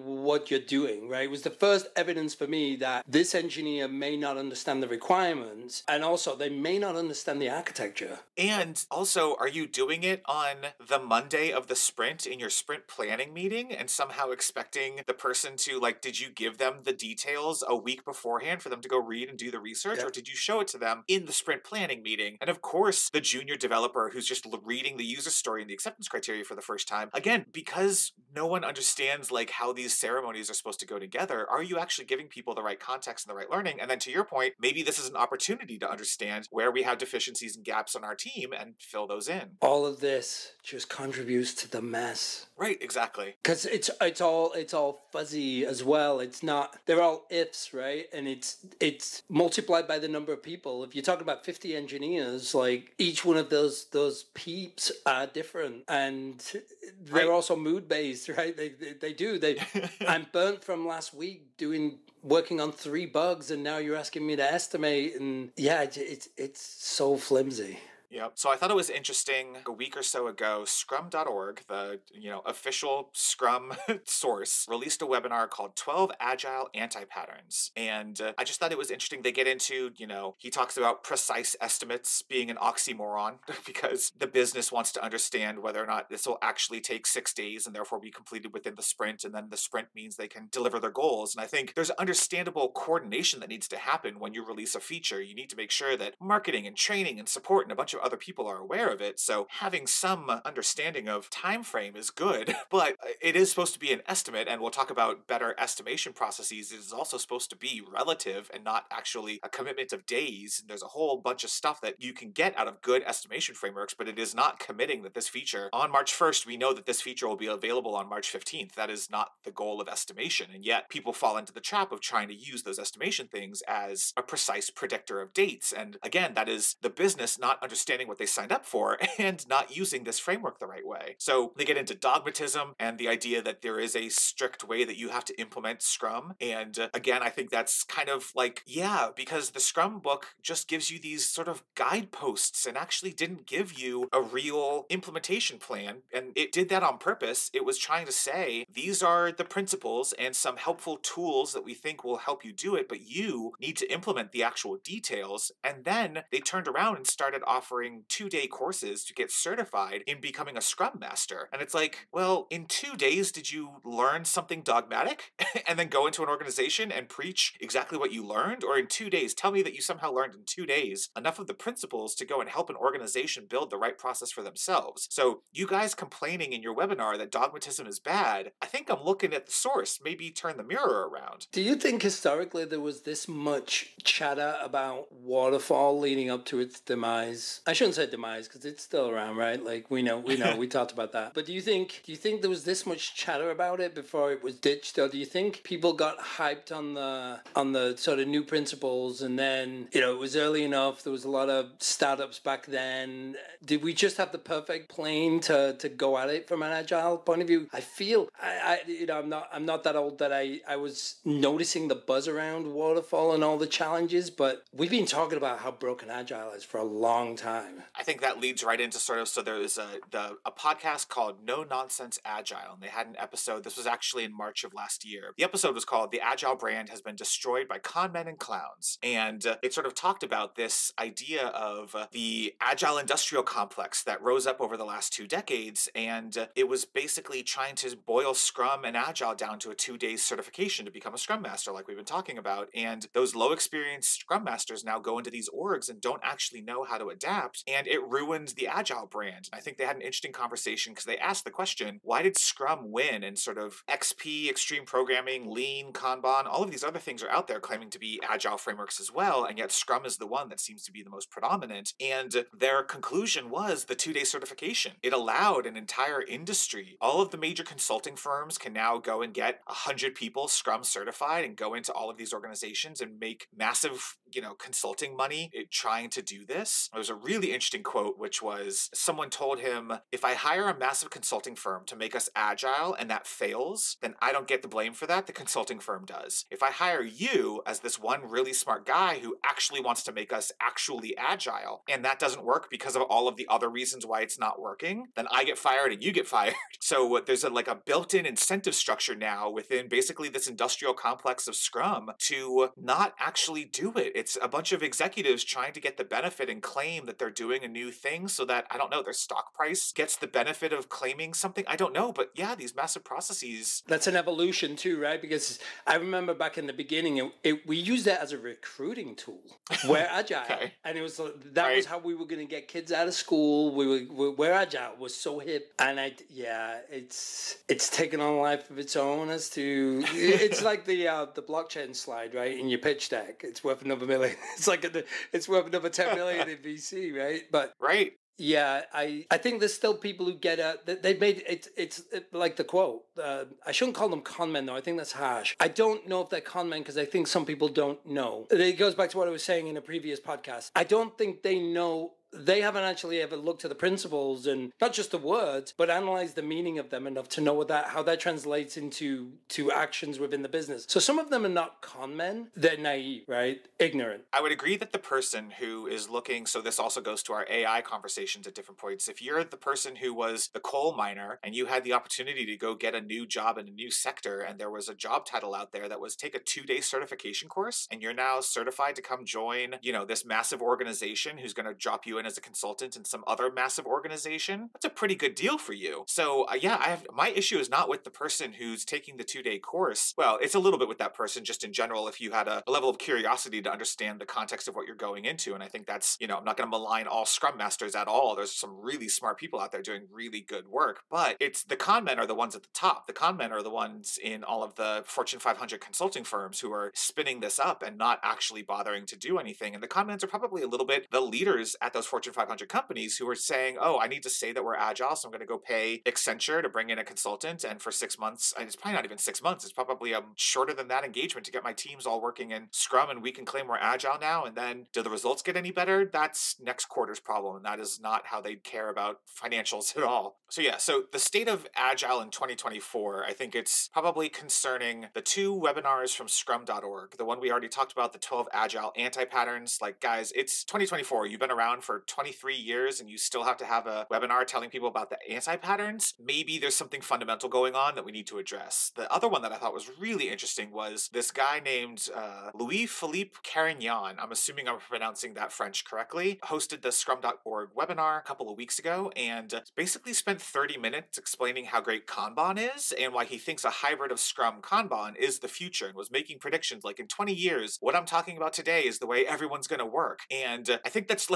what you're doing, right? It was the first evidence for me that this engineer may not understand the requirements, and also they may not understand the architecture. And also, are you doing it on the Monday of the sprint in your sprint planning meeting and somehow expecting the person to, like, did you give them the details a week beforehand for them to go read and do the research? Yeah. Or did you show it to them in the sprint planning meeting? And of course, the junior developer who's just reading the user story and the acceptance criteria for the first time, again, because no one understands like how these ceremonies are supposed to go together, are you actually giving people the right context and the right learning? And then to your point, maybe this is an opportunity to understand where we have deficiencies and gaps on our team and fill those in. All of this just contributes to the mess. Right, exactly. Because it's all fuzzy as well. It's not, they're all ifs, right? And it's multiplied by the number of people. If you're talking about 50 engineers, like each one of those peeps are different, and they're also mood based, right? I'm burnt from last week working on 3 bugs, and now you're asking me to estimate, and yeah, it's so flimsy. Yep. So I thought it was interesting a week or so ago, scrum.org, the, official Scrum source, released a webinar called 12 Agile Anti-Patterns. And I just thought it was interesting. They get into, he talks about precise estimates being an oxymoron because the business wants to understand whether or not this will actually take 6 days and therefore be completed within the sprint. And then the sprint means they can deliver their goals. And I think there's understandable coordination that needs to happen when you release a feature. You need to make sure that marketing and training and support and a bunch of other people are aware of it. So having some understanding of time frame is good, but it is supposed to be an estimate, and we'll talk about better estimation processes. It is also supposed to be relative and not actually a commitment of days. There's a whole bunch of stuff that you can get out of good estimation frameworks, but it is not committing that this feature on March 1st, we know that this feature will be available on March 15th. That is not the goal of estimation. And yet people fall into the trap of trying to use those estimation things as a precise predictor of dates. And again, that is the business not understanding what they signed up for and not using this framework the right way. So they get into dogmatism and the idea that there is a strict way that you have to implement Scrum. And again, I think that's kind of like, yeah, because the Scrum book just gives you these sort of guideposts and actually didn't give you a real implementation plan. And it did that on purpose. It was trying to say, these are the principles and some helpful tools that we think will help you do it, but you need to implement the actual details. And then they turned around and started offering 2-day courses to get certified in becoming a Scrum Master. And it's like, well, in 2 days, did you learn something dogmatic and then go into an organization and preach exactly what you learned? Or in 2 days, tell me that you somehow learned in 2 days enough of the principles to go and help an organization build the right process for themselves. So you guys complaining in your webinar that dogmatism is bad, I think I'm looking at the source, maybe turn the mirror around. Do you think historically there was this much chatter about waterfall leading up to its demise? I shouldn't say demise because it's still around, right? Like we know, we talked about that. But do you think there was this much chatter about it before it was ditched, or do you think people got hyped on the sort of new principles, and then it was early enough? There was a lot of startups back then. Did we just have the perfect plane to go at it from an agile point of view? I feel I'm not that old that I was noticing the buzz around waterfall and all the challenges, but we've been talking about how broken agile is for a long time. I think that leads right into sort of, so there was a podcast called No Nonsense Agile, and they had an episode, this was actually in March of last year. The episode was called The Agile Brand Has Been Destroyed by Con Men and Clowns. And it sort of talked about this idea of the agile industrial complex that rose up over the last 2 decades. And it was basically trying to boil Scrum and Agile down to a 2-day certification to become a Scrum Master, like we've been talking about. And those low experienced Scrum Masters now go into these orgs and don't actually know how to adapt. And it ruined the Agile brand. And I think they had an interesting conversation because they asked the question, why did Scrum win? And sort of XP, extreme programming, lean, Kanban, all of these other things are out there claiming to be Agile frameworks as well. And yet Scrum is the one that seems to be the most predominant. And their conclusion was the 2-day certification. It allowed an entire industry. All of the major consulting firms can now go and get 100 people Scrum certified and go into all of these organizations and make massive, consulting money trying to do this. There was a really interesting quote, which was someone told him, if I hire a massive consulting firm to make us agile and that fails, then I don't get the blame for that. The consulting firm does. If I hire you as this one really smart guy who actually wants to make us actually agile, and that doesn't work because of all of the other reasons why it's not working, then I get fired and you get fired. So there's a built-in incentive structure now within basically this industrial complex of Scrum to not actually do it. It's a bunch of executives trying to get the benefit and claim that they're doing a new thing so that, I don't know, their stock price gets the benefit of claiming something. I don't know, but yeah, these massive processes. That's an evolution too, right? Because I remember back in the beginning, we used that as a recruiting tool. We're agile. Okay. And it was that was how we were going to get kids out of school. We're agile. Was so hip. And it's taken on a life of its own as to, it's like the blockchain slide, right? In your pitch deck, it's worth another million. It's worth another 10 million in VC, right? But right. Yeah, I think there's still people who get they made it's like the quote. I shouldn't call them con men though. I think that's harsh. I don't know if they're con men because I think some people don't know. It goes back to what I was saying in a previous podcast. I don't think they know they haven't actually ever looked at the principles and not just the words, but analyzed the meaning of them enough to know how that translates into actions within the business. So some of them are not con men, they're naive, right? Ignorant. I would agree that the person who is looking, so this also goes to our AI conversations at different points. If you're the person who was the coal miner and you had the opportunity to go get a new job in a new sector, and there was a job title out there that was take a 2-day certification course, and you're now certified to come join, this massive organization who's going to drop you in as a consultant in some other massive organization, that's a pretty good deal for you. So my issue is not with the person who's taking the 2-day course. Well, it's a little bit with that person just in general if you had a level of curiosity to understand the context of what you're going into. And I think that's, I'm not going to malign all Scrum Masters at all. There's some really smart people out there doing really good work, but it's the con men are the ones at the top. The con men are the ones in all of the Fortune 500 consulting firms who are spinning this up and not actually bothering to do anything. And the con men are probably a little bit the leaders at those Fortune 500 companies who are saying, oh, I need to say that we're agile, so I'm going to go pay Accenture to bring in a consultant. And for 6 months, and it's probably not even 6 months, it's probably shorter than that engagement to get my teams all working in Scrum and we can claim we're agile now. And then do the results get any better? That's next quarter's problem. And that is not how they care about financials at all. So the state of agile in 2024, I think it's probably concerning the 2 webinars from scrum.org. The one we already talked about, the 12 agile anti-patterns. Like, guys, it's 2024. You've been around for 23 years and you still have to have a webinar telling people about the anti-patterns. Maybe there's something fundamental going on that we need to address. The other one that I thought was really interesting was this guy named Louis-Philippe Carignan. I'm assuming I'm pronouncing that French correctly. Hosted the scrum.org webinar a couple of weeks ago and basically spent 30 minutes explaining how great Kanban is and why he thinks a hybrid of Scrum Kanban is the future, and was making predictions like in 20 years, what I'm talking about today is the way everyone's going to work. And I think that's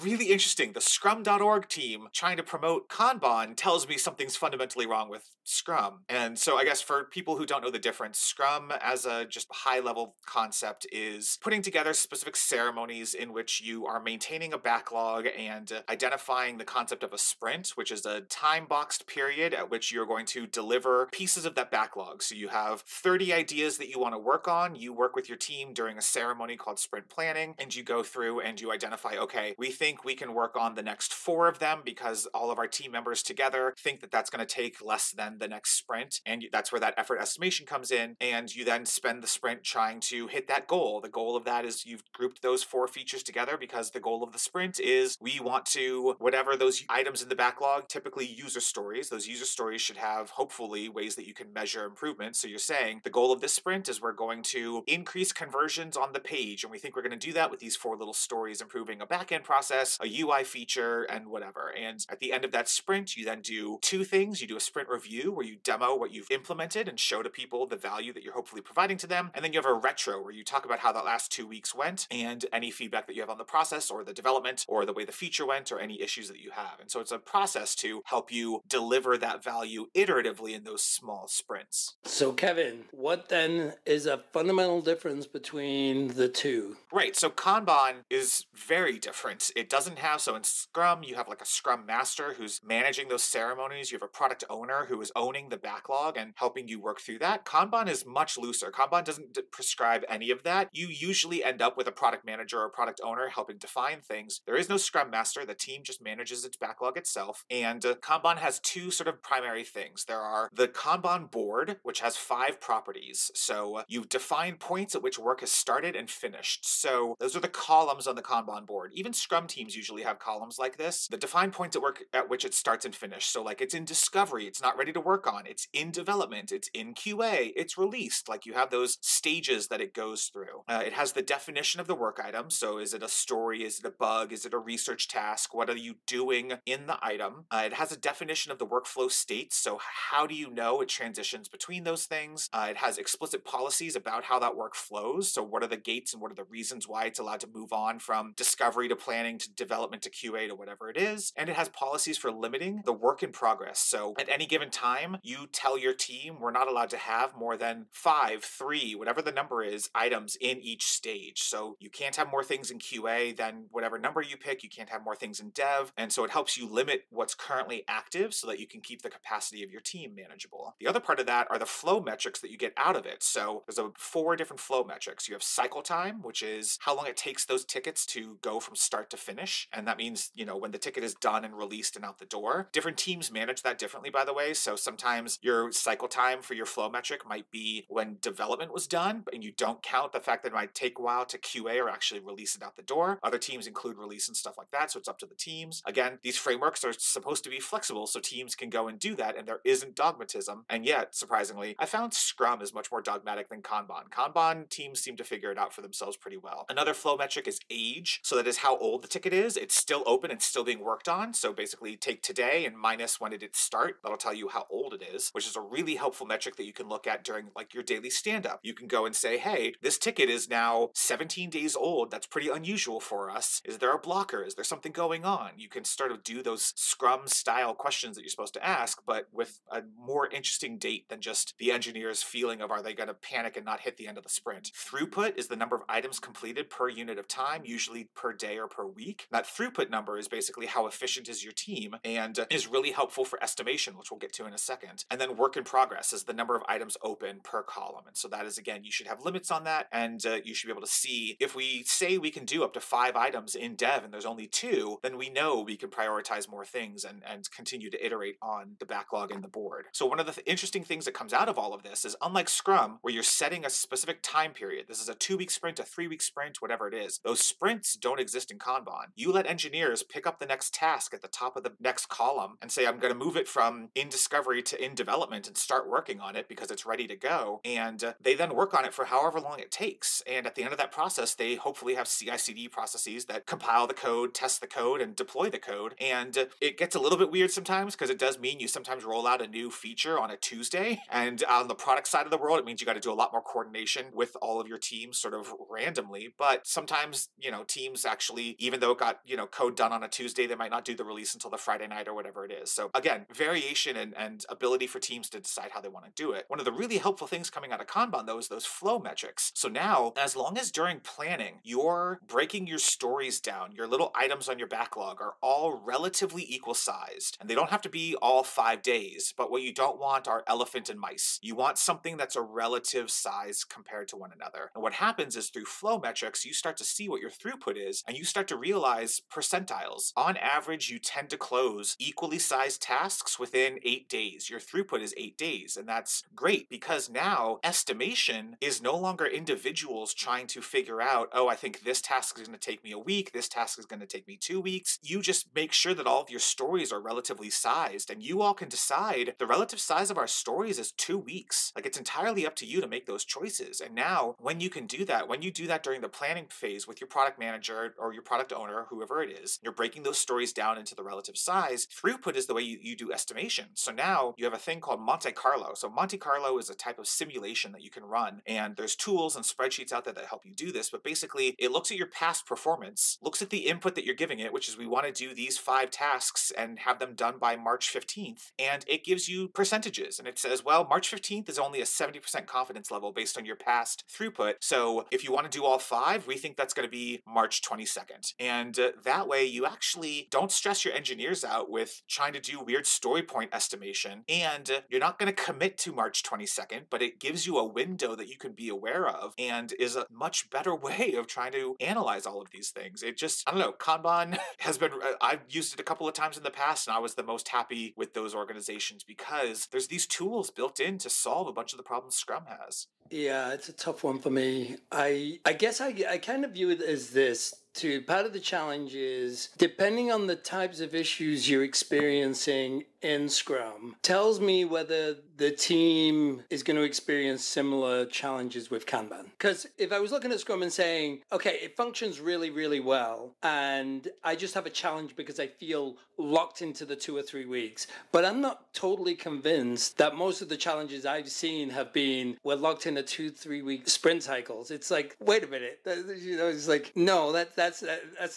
really interesting. The scrum.org team trying to promote Kanban tells me something's fundamentally wrong with Scrum. And so I guess for people who don't know the difference, Scrum as a just high level concept is putting together specific ceremonies in which you are maintaining a backlog and identifying the concept of a sprint, which is a time boxed period at which you're going to deliver pieces of that backlog. So you have 30 ideas that you want to work on. You work with your team during a ceremony called sprint planning, and you go through and you identify, okay, we think we can work on the next 4 of them because all of our team members together think that that's going to take less than the next sprint. And that's where that effort estimation comes in. And you then spend the sprint trying to hit that goal. The goal of that is you've grouped those 4 features together because the goal of the sprint is we want to, whatever those items in the backlog, typically user stories, those user stories should have hopefully ways that you can measure improvement. So you're saying the goal of this sprint is we're going to increase conversions on the page. And we think we're going to do that with these 4 little stories, improving a backend process, a UI feature, and whatever. And at the end of that sprint, you then do 2 things. You do a sprint review where you demo what you've implemented and show to people the value that you're hopefully providing to them. And then you have a retro where you talk about how the last 2 weeks went and any feedback that you have on the process or the development or the way the feature went or any issues that you have. And so it's a process to help you deliver that value iteratively in those small sprints. So Kevin, what then is a fundamental difference between the 2? Right. So Kanban is very different. It doesn't have, so in Scrum, you have like a Scrum Master who's managing those ceremonies. You have a product owner who is owning the backlog and helping you work through that. Kanban is much looser. Kanban doesn't prescribe any of that. You usually end up with a product manager or a product owner helping define things. There is no Scrum Master. The team just manages its backlog itself. And Kanban has 2 sort of primary things. There are the Kanban board, which has 5 properties. So you define points at which work has started and finished. So those are the columns on the Kanban board. Even Scrum teams usually have columns like this. The defined points at work at which it starts and finished. So like it's in discovery, it's not ready to work on, it's in development, it's in QA, it's released. Like you have those stages that it goes through. It has the definition of the work item. So is it a story? Is it a bug? Is it a research task? What are you doing in the item? It has a definition of the workflow states. So how do you know it transitions between those things? It has explicit policies about how that work flows. So what are the gates and what are the reasons why it's allowed to move on from discovery to planning to development to QA to whatever it is. And it has policies for limiting the work in progress. So at any given time, you tell your team we're not allowed to have more than 5, 3, whatever the number is, items in each stage. So you can't have more things in QA than whatever number you pick. You can't have more things in dev. And so it helps you limit what's currently active so that you can keep the capacity of your team manageable. The other part of that are the flow metrics that you get out of it. So there's 4 different flow metrics. You have cycle time, which is how long it takes those tickets to go from start to finish. And that means, when the ticket is done and released and out the door. Different teams manage that differently, by the way. So sometimes your cycle time for your flow metric might be when development was done, and you don't count the fact that it might take a while to QA or actually release it out the door. Other teams include release and stuff like that, so it's up to the teams. Again, these frameworks are supposed to be flexible so teams can go and do that, and there isn't dogmatism. And yet, surprisingly, I found Scrum is much more dogmatic than Kanban. Kanban teams seem to figure it out for themselves pretty well. Another flow metric is age. So that is how old the ticket is. It's still open and still being worked on. So basically take today and minus when did it start. That'll tell you how old it is, which is a really helpful metric that you can look at during like your daily stand-up. You can go and say, hey, this ticket is now 17 days old. That's pretty unusual for us. Is there a blocker? Is there something going on? You can start to do those Scrum style questions that you're supposed to ask, but with a more interesting date than just the engineer's feeling of are they going to panic and not hit the end of the sprint. Throughput is the number of items completed per unit of time, usually per day or per week. That throughput number is basically how efficient is your team and is really helpful for estimation, which we'll get to in a second. And then work in progress is the number of items open per column. And so that is, again, you should have limits on that, and you should be able to see if we say we can do up to 5 items in dev and there's only 2, then we know we can prioritize more things and continue to iterate on the backlog and the board. So one of the interesting things that comes out of all of this is, unlike Scrum, where you're setting a specific time period, this is a 2-week sprint, a 3-week sprint, whatever it is, those sprints don't exist in Kanban. You let engineers pick up the next task at the top of the next column and say, I'm going to move it from in discovery to in development and start working on it because it's ready to go. And they then work on it for however long it takes. And at the end of that process, they hopefully have CI/CD processes that compile the code, test the code, and deploy the code. And it gets a little bit weird sometimes because it does mean you sometimes roll out a new feature on a Tuesday. And on the product side of the world, it means you got to do a lot more coordination with all of your teams sort of randomly. But sometimes, teams actually, even though it got, code done on a Tuesday, they might not do the release until the Friday night or whatever it is. So again, variation and ability for teams to decide how they want to do it. One of the really helpful things coming out of Kanban, though, is those flow metrics. So now, as long as during planning, you're breaking your stories down, your little items on your backlog are all relatively equal sized, and they don't have to be all 5 days, but what you don't want are elephant and mice. You want something that's a relative size compared to one another. And what happens is through flow metrics, you start to see what your throughput is, and you start to realize percentiles. On average, you tend to close equally sized tasks within 8 days. Your throughput is 8 days, and that's great because now estimation is no longer individuals trying to figure out, oh, I think this task is going to take me a week, this task is going to take me 2 weeks. You just make sure that all of your stories are relatively sized, and you all can decide the relative size of our stories is 2 weeks. Like, it's entirely up to you to make those choices. And now, when you can do that, when you do that during the planning phase with your product manager or your product owner, whoever it is, you're breaking those stories down into the relative size. Throughput is the way you do estimation. So now you have a thing called Monte Carlo. So Monte Carlo is a type of simulation that you can run, and there's tools and spreadsheets out there that help you do this, but basically it looks at your past performance, looks at the input that you're giving it, which is we want to do these 5 tasks and have them done by March 15th, and it gives you percentages, and it says, well, March 15th is only a 70% confidence level based on your past throughput, so if you want to do all 5, we think that's going to be March 22nd, and that way you actually don't stress your engineers out with trying to do weird story point estimation, and you're not going to commit to March 22nd, but it gives you a window that you can be aware of and is a much better way of trying to analyze all of these things. It just, I don't know, Kanban has been, I've used it a couple of times in the past, and I was the most happy with those organizations because there's these tools built in to solve a bunch of the problems Scrum has. Yeah, it's a tough one for me. I guess I kind of view it as this too. Part of the challenge is depending on the types of issues you're experiencing in Scrum tells me whether the team is going to experience similar challenges with Kanban. Because if I was looking at Scrum and saying, okay, it functions really, really well, and I just have a challenge because I feel locked into the 2 or 3 weeks, but I'm not totally convinced that most of the challenges I've seen have been, we're locked in a 2-3 week sprint cycles. It's like, wait a minute, it's like, no, that's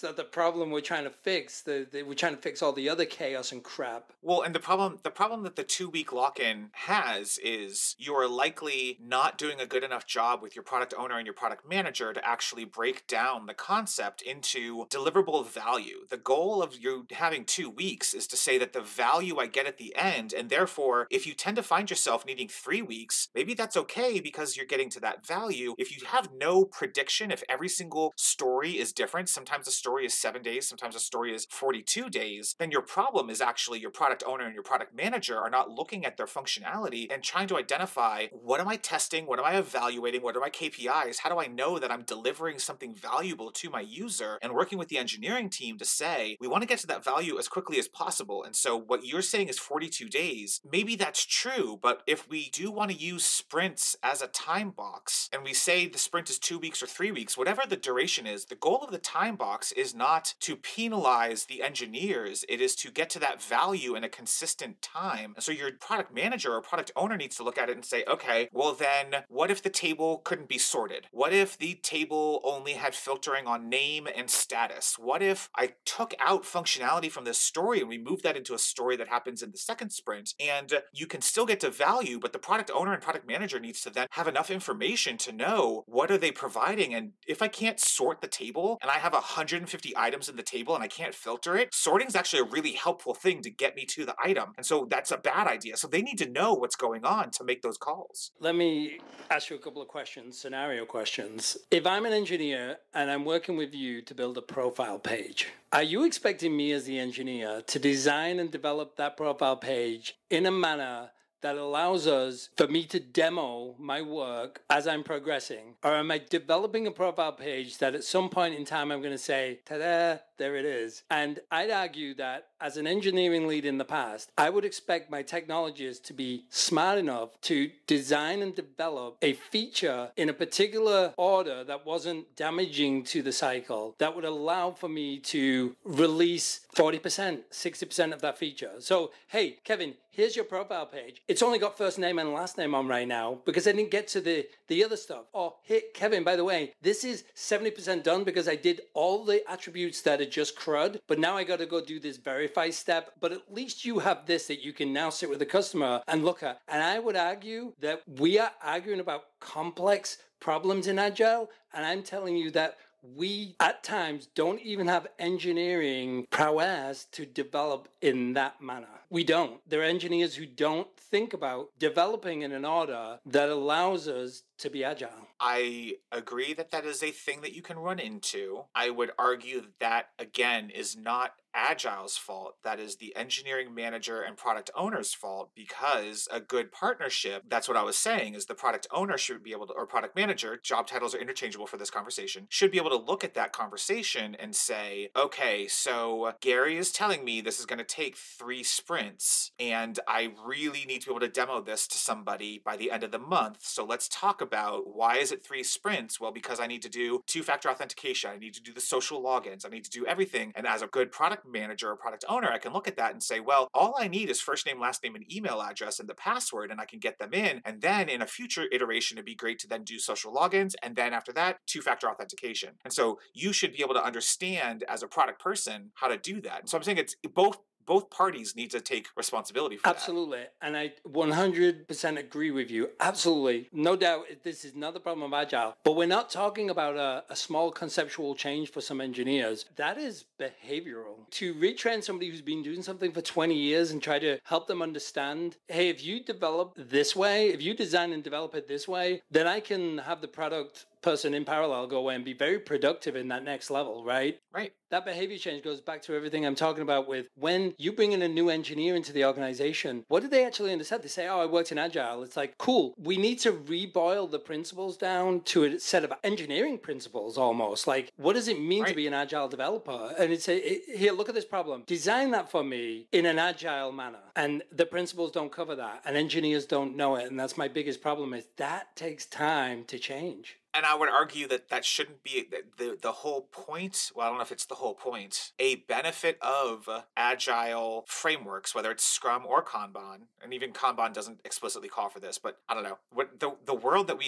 not the problem we're trying to fix. We're trying to fix all the other chaos and crap. Well, and the problem that the 2-week lock-in has is you're likely not doing a good enough job with your product owner and your product manager to actually break down the concept into deliverable value. The goal of you having 2 weeks is to say that the value I get at the end, and therefore, if you tend to find yourself needing 3 weeks, maybe that's okay because because you're getting to that value, if you have no prediction, if every single story is different, sometimes a story is 7 days, sometimes a story is 42 days, then your problem is actually your product owner and your product manager are not looking at their functionality and trying to identify, what am I testing? What am I evaluating? What are my KPIs? How do I know that I'm delivering something valuable to my user? And working with the engineering team to say, we want to get to that value as quickly as possible. And so what you're saying is 42 days. Maybe that's true, but if we do want to use sprints as a time box, and we say the sprint is 2 weeks or 3 weeks, whatever the duration is, the goal of the time box is not to penalize the engineers. It is to get to that value in a consistent time. And so your product manager or product owner needs to look at it and say, okay, well then, what if the table couldn't be sorted? What if the table only had filtering on name and status? What if I took out functionality from this story and we moved that into a story that happens in the second sprint? And you can still get to value, but the product owner and product manager needs to then have enough information to know what are they providing. And if I can't sort the table and I have 150 items in the table and I can't filter it, sorting is actually a really helpful thing to get me to the item. And so that's a bad idea. So they need to know what's going on to make those calls. Let me ask you a couple of questions, scenario questions. If I'm an engineer and I'm working with you to build a profile page, are you expecting me as the engineer to design and develop that profile page in a manner that allows for me to demo my work as I'm progressing? Or am I developing a profile page that at some point in time I'm going to say, ta-da, there it is? And I'd argue that as an engineering lead in the past, I would expect my technologists to be smart enough to design and develop a feature in a particular order that wasn't damaging to the cycle, that would allow for me to release 40%, 60% of that feature. So, hey, Kevin, here's your profile page. It's only got first name and last name on right now because I didn't get to the other stuff. Or, hey, Kevin, by the way, this is 70% done because I did all the attributes that are just CRUD, but now I got to go do this verify step. But at least you have this that you can now sit with the customer and look at. And I would argue that we are arguing about complex problems in Agile, and I'm telling you that we at times don't even have engineering prowess to develop in that manner. We don't. There are engineers who don't think about developing in an order that allows us to be agile. I agree that that is a thing that you can run into. I would argue that that, again, is not Agile's fault. That is the engineering manager and product owner's fault, because a good partnership, that's what I was saying, is the product owner should be able to, or product manager, job titles are interchangeable for this conversation, should be able to look at that conversation and say, okay, so Gary is telling me this is going to take 3 sprints, and I really need to be able to demo this to somebody by the end of the month. So let's talk about, why is it 3 sprints? Well, because I need to do 2-factor authentication. I need to do the social logins. I need to do everything. And as a good product manager or product owner, I can look at that and say, well, all I need is first name, last name, and email address and the password, and I can get them in. And then in a future iteration, it'd be great to then do social logins. And then after that, 2-factor authentication. And so you should be able to understand as a product person how to do that. And so I'm saying it's both parties need to take responsibility for Absolutely. And I 100% agree with you. Absolutely. No doubt this is not the problem of Agile. But we're not talking about a small conceptual change for some engineers. That is behavioral. To retrain somebody who's been doing something for 20 years and try to help them understand, hey, if you develop this way, if you design and develop it this way, then I can have the product person in parallel go away and be very productive in that next level, right? Right. That behavior change goes back to everything I'm talking about with when you bring in a new engineer into the organization, what do they actually understand? They say, oh, I worked in Agile. It's like, cool. We need to reboil the principles down to a set of engineering principles almost. Like, what does it mean to be an Agile developer? And it's here, look at this problem. Design that for me in an Agile manner. And the principles don't cover that. And engineers don't know it. And that's my biggest problem is that takes time to change. And I would argue that that shouldn't be the whole point. Well, I don't know if it's the whole point. A benefit of Agile frameworks, whether it's Scrum or Kanban, and even Kanban doesn't explicitly call for this, but I don't know. What the world that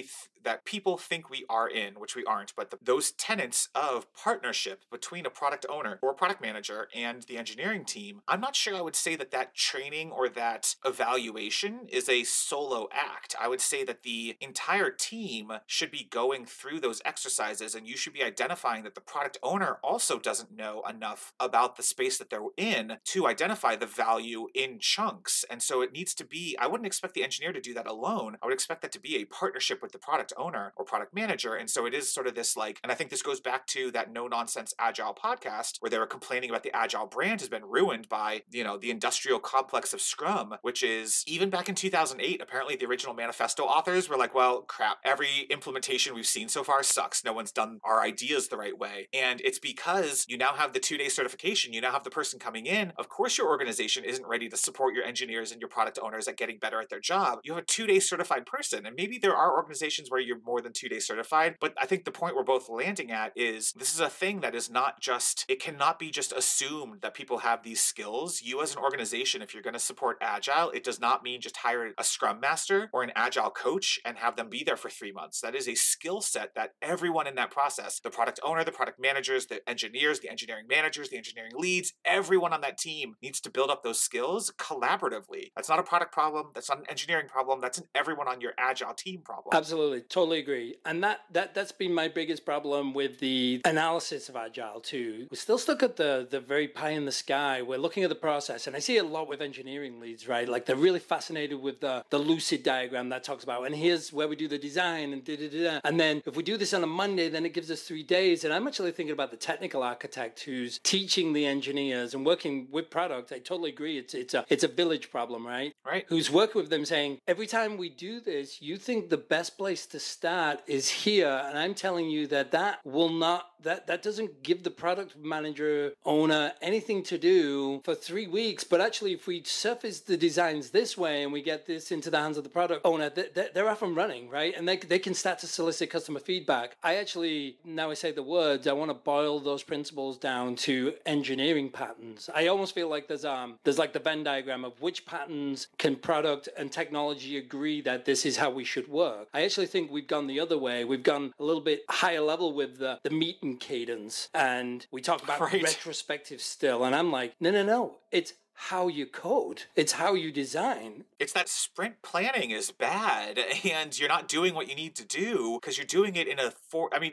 that people think we are in, which we aren't, but those tenets of partnership between a product owner or product manager and the engineering team, I'm not sure I would say that that training or that evaluation is a solo act. I would say that the entire team should be going going through those exercises, and you should be identifying that the product owner also doesn't know enough about the space that they're in to identify the value in chunks. And so it needs to be, I wouldn't expect the engineer to do that alone. I would expect that to be a partnership with the product owner or product manager. And so it is sort of this like, and I think this goes back to that No Nonsense Agile podcast where they were complaining about the Agile brand has been ruined by, the industrial complex of Scrum, which is even back in 2008, apparently the original manifesto authors were like, well, crap, every implementation we've seen so far sucks. No one's done our ideas the right way. And it's because you now have the 2-day certification. You now have the person coming in. Of course, your organization isn't ready to support your engineers and your product owners at getting better at their job. You have a 2-day certified person. And maybe there are organizations where you're more than 2 days certified. But I think the point we're both landing at is this is a thing that is not just, it cannot be just assumed that people have these skills. You as an organization, if you're going to support Agile, it does not mean just hire a Scrum Master or an Agile coach and have them be there for 3 months. That is a skill set that everyone in that process, the product owner, the product managers, the engineers, the engineering managers, the engineering leads, everyone on that team needs to build up those skills collaboratively. That's not a product problem. That's not an engineering problem. That's an everyone on your Agile team problem. Absolutely. Totally agree. And that's been my biggest problem with the analysis of Agile too. We're still stuck at the very pie in the sky. We're looking at the process, and I see it a lot with engineering leads, right? Like they're really fascinated with the lucid diagram that talks about, and here's where we do the design and da-da-da-da. And then if we do this on a Monday, then it gives us 3 days. And I'm actually thinking about the technical architect who's teaching the engineers and working with product. I totally agree. It's a village problem, right? Right. Who's working with them saying, every time we do this, you think the best place to start is here. And I'm telling you that will not, that doesn't give the product manager owner anything to do for 3 weeks. But actually, if we surface the designs this way and we get this into the hands of the product owner, they're off and running, right? And they can start to solicit customer feedback. I actually, now I say the words, I want to boil those principles down to engineering patterns. I almost feel like there's like the Venn diagram of which patterns can product and technology agree that this is how we should work. I actually think we've gone the other way. We've gone a little bit higher level with the meeting cadence, and we talk about retrospective still. And I'm like, no. It's how you code. It's how you design. It's that sprint planning is bad and you're not doing what you need to do because you're doing it in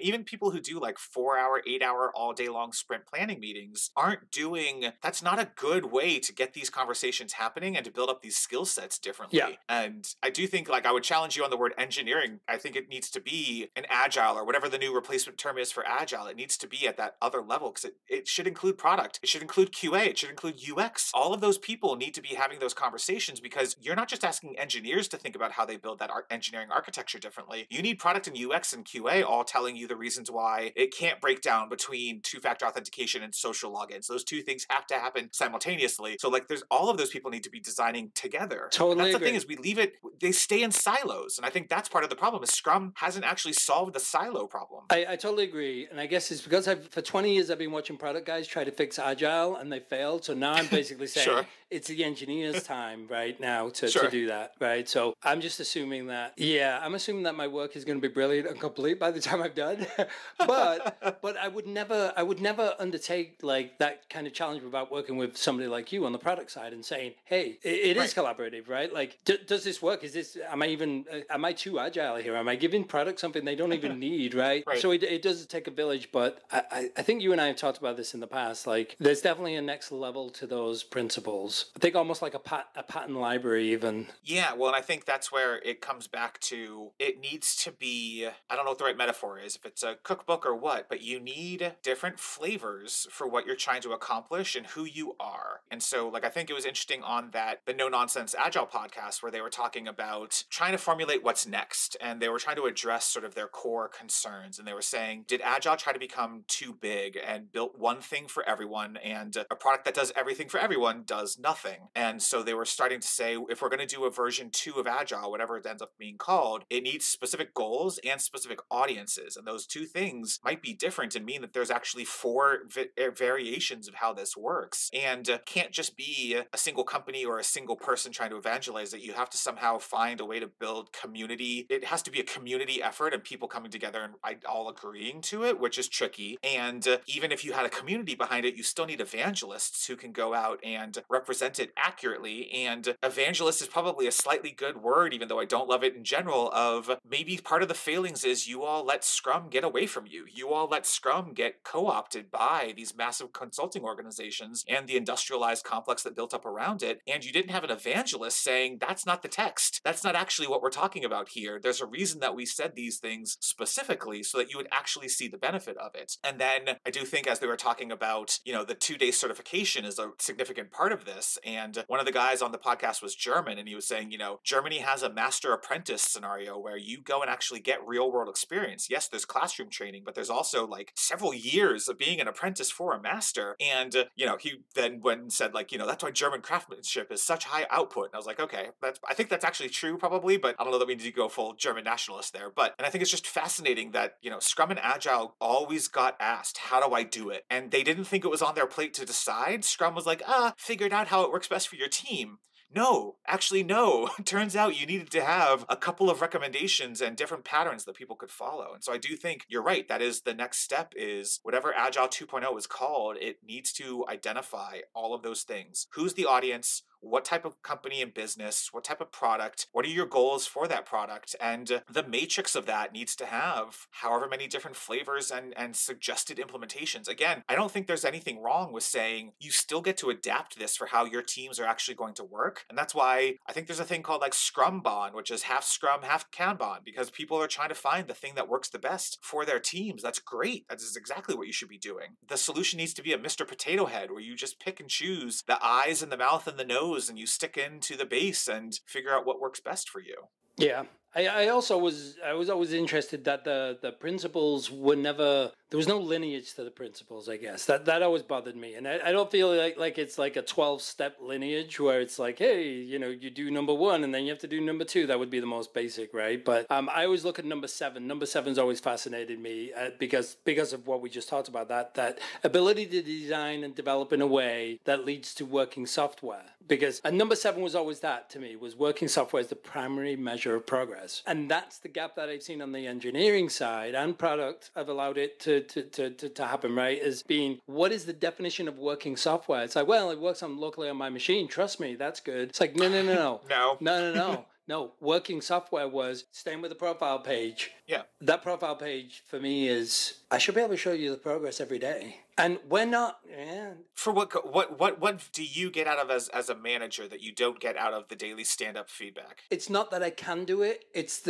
even people who do like 4-hour, 8-hour, all day long sprint planning meetings aren't doing, that's not a good way to get these conversations happening and to build up these skill sets differently. Yeah. And I do think I would challenge you on the word engineering. I think it needs to be an Agile or whatever the new replacement term is for Agile. It needs to be at that other level because it should include product. It should include QA. It should include UX. All of those people need to be having those conversations because you're not just asking engineers to think about how they build that engineering architecture differently. You need product and UX and QA all telling you the reasons why it can't break down between two-factor authentication and social logins. Those two things have to happen simultaneously. So there's all of those people need to be designing together. Totally. That's the thing is we leave it, they stay in silos. And I think that's part of the problem is Scrum hasn't actually solved the silo problem. I totally agree. And I guess it's because for 20 years I've been watching product guys try to fix Agile and they failed. So now I'm basically saying sure. It's the engineer's time right now to do that, right? So I'm just assuming that, I'm assuming that my work is going to be brilliant and complete by the time I'm done. but I would never undertake that kind of challenge without working with somebody like you on the product side and saying, hey, it is collaborative, right? Does this work? Am I too agile here? Am I giving product something they don't even need, right? So it does take a village, but I think you and I have talked about this in the past. There's definitely a next level to those principles. I think almost like a pattern library even. Yeah, well, and I think that's where it comes back to, it needs to be, I don't know what the right metaphor is, if it's a cookbook or what, but you need different flavors for what you're trying to accomplish and who you are. And so, I think it was interesting on the No Nonsense Agile podcast where they were talking about trying to formulate what's next. And they were trying to address sort of their core concerns. And they were saying, did Agile try to become too big and built one thing for everyone and a product that does everything for everyone does nothing? And so they were starting to say, if we're going to do a version 2 of Agile, whatever it ends up being called, it needs specific goals and specific audiences. And those two things might be different and mean that there's actually 4 variations of how this works. And can't just be a single company or a single person trying to evangelize it. You have to somehow find a way to build community. It has to be a community effort and people coming together and all agreeing to it, which is tricky. And even if you had a community behind it, you still need evangelists who can go out and and represent it accurately. And evangelist is probably a slightly good word, even though I don't love it in general, of maybe part of the failings is you all let Scrum get away from you. You all let Scrum get co-opted by these massive consulting organizations and the industrialized complex that built up around it. And you didn't have an evangelist saying, that's not the text. That's not actually what we're talking about here. There's a reason that we said these things specifically so that you would actually see the benefit of it. And then I do think, as they were talking about, the 2-day certification is a significant part of this. And one of the guys on the podcast was German, and he was saying, Germany has a master apprentice scenario where you go and actually get real world experience. Yes, there's classroom training, but there's also like several years of being an apprentice for a master. And, he then went and said, that's why German craftsmanship is such high output. And I was like, okay, I think that's actually true probably, but I don't know that we need to go full German nationalist there. And I think it's just fascinating that, Scrum and Agile always got asked, how do I do it? And they didn't think it was on their plate to decide. Scrum was like, figured out how it works best for your team. No, actually, no. Turns out you needed to have a couple of recommendations and different patterns that people could follow. And so I do think you're right. That is the next step, is whatever Agile 2.0 is called, it needs to identify all of those things. Who's the audience? What type of company and business, what type of product, what are your goals for that product? And the matrix of that needs to have however many different flavors and suggested implementations. Again, I don't think there's anything wrong with saying you still get to adapt this for how your teams are actually going to work. And that's why I think there's a thing called like Scrum Bond, which is half Scrum, half Kanban, because people are trying to find the thing that works the best for their teams. That's great. That is exactly what you should be doing. The solution needs to be a Mr. Potato Head, where you just pick and choose the eyes and the mouth and the nose, and you stick into the base and figure out what works best for you. Yeah. I was always interested that the principles were never, there was no lineage to the principles, I guess. That always bothered me. And I don't feel like it's like a 12-step lineage where it's like, hey, you do number 1 and then you have to do number 2. That would be the most basic, right? But I always look at number 7. Number 7's always fascinated me because of what we just talked about, that ability to design and develop in a way that leads to working software. And number 7 was always that to me, was working software as the primary measure of progress. And that's the gap that I've seen on the engineering side and product. I've allowed it to happen, right? As being, what is the definition of working software? It's like, well, it works locally on my machine. Trust me, that's good. It's like, no. No, working software was staying with the profile page. Yeah. That profile page for me is, I should be able to show you the progress every day. And we're not, For what do you get out of as a manager that you don't get out of the daily stand-up feedback? It's not that I can do it. It's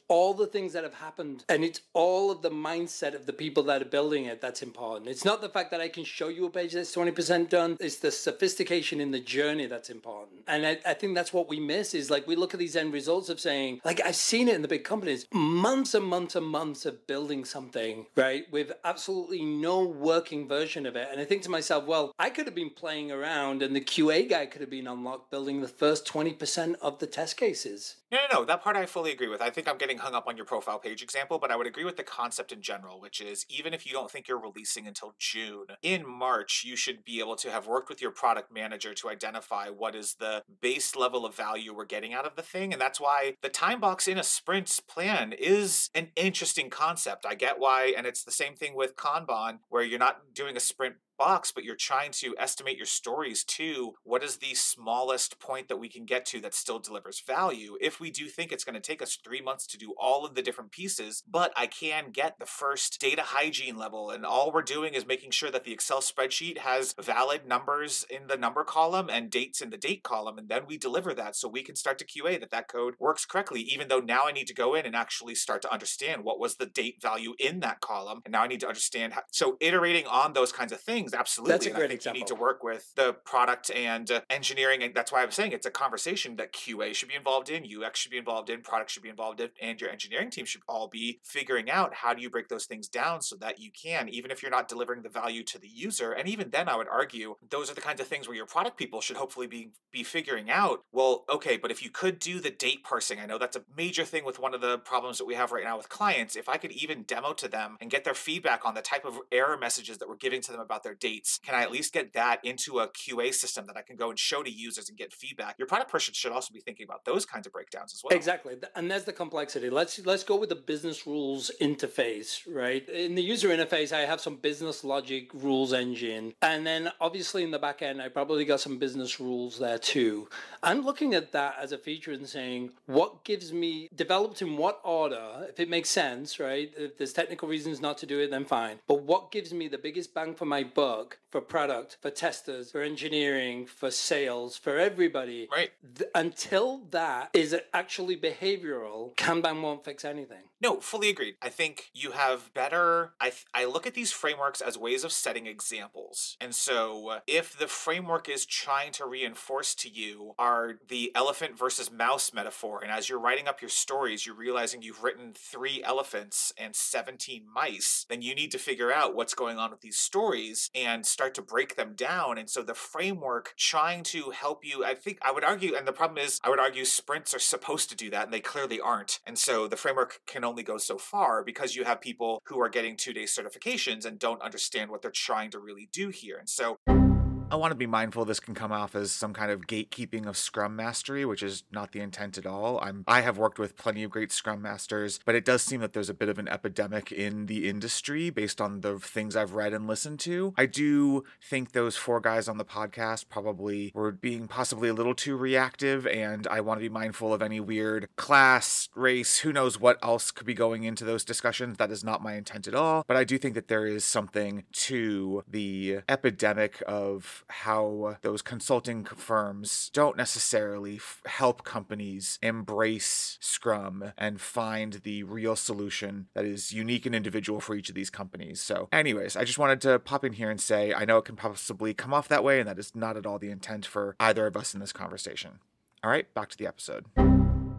all the things that have happened, and it's all of the mindset of the people that are building it that's important. It's not the fact that I can show you a page that's 20% done. It's the sophistication in the journey that's important. And I think that's what we miss, is like we look at these end results of saying, like I've seen it in the big companies, months and months and months of building something, right, with absolutely no working version of it. And I think to myself, well, I could have been playing around and the QA guy could have been unlocked building the first 20% of the test cases. No. That part I fully agree with. I think I'm getting hung up on your profile page example, but I would agree with the concept in general, which is even if you don't think you're releasing until June, in March, you should be able to have worked with your product manager to identify what is the base level of value we're getting out of the thing. And that's why the time box in a sprint plan is an interesting concept. I get why, and it's the same thing with Kanban, where you're not doing a sprint box, but you're trying to estimate your stories to what is the smallest point that we can get to that still delivers value. If we do think it's going to take us 3 months to do all of the different pieces, but I can get the first data hygiene level, and all we're doing is making sure that the Excel spreadsheet has valid numbers in the number column and dates in the date column, and then we deliver that so we can start to QA that code works correctly, even though now I need to go in and actually start to understand what was the date value in that column, and now I need to understand how. So iterating on those kinds of things, absolutely. That's a great I think example. you need to work with the product and engineering, and that's why I'm saying it's a conversation that QA should be involved in, UX should be involved in, product should be involved in, and your engineering team should all be figuring out how do you break those things down so that you can, even if you're not delivering the value to the user. And even then, I would argue those are the kinds of things where your product people should hopefully be figuring out, well, okay, but if you could do the date parsing, I know that's a major thing with one of the problems that we have right now with clients. If I could even demo to them and get their feedback on the type of error messages that we're giving to them about their their dates? Can I at least get that into a QA system that I can go and show to users and get feedback? Your product person should also be thinking about those kinds of breakdowns as well. Exactly. And there's the complexity. Let's go with the business rules interface, right? In the user interface, I have some business logic rules engine. And then obviously in the back end, I probably got some business rules there too. I'm looking at that as a feature and saying, what gives me, developed in what order, if it makes sense, right? If there's technical reasons not to do it, then fine. But what gives me the biggest bang for my buck for product, for testers, for engineering, for sales, for everybody? Right. Until that is actually behavioral, Kanban won't fix anything. No, fully agreed. I think you have better... I look at these frameworks as ways of setting examples. And so if the framework is trying to reinforce to you the elephant versus mouse metaphor, and as you're writing up your stories, you're realizing you've written 3 elephants and 17 mice, then you need to figure out what's going on with these stories and start to break them down. And so the framework trying to help you, I would argue, and the problem is, I would argue sprints are supposed to do that, and they clearly aren't. And so the framework can only go so far because you have people who are getting 2-day certifications and don't understand what they're trying to really do here. And so I want to be mindful this can come off as some kind of gatekeeping of Scrum mastery, which is not the intent at all. I have worked with plenty of great Scrum masters, but it does seem that there's a bit of an epidemic in the industry based on the things I've read and listened to. I do think those 4 guys on the podcast probably were being possibly a little too reactive, and I want to be mindful of any weird class, race, who knows what else could be going into those discussions. That is not my intent at all, but I do think that there is something to the epidemic of how those consulting firms don't necessarily help companies embrace Scrum and find the real solution that is unique and individual for each of these companies. So anyways, I just wanted to pop in here and say, I know it can possibly come off that way, and that is not at all the intent for either of us in this conversation. All right, back to the episode.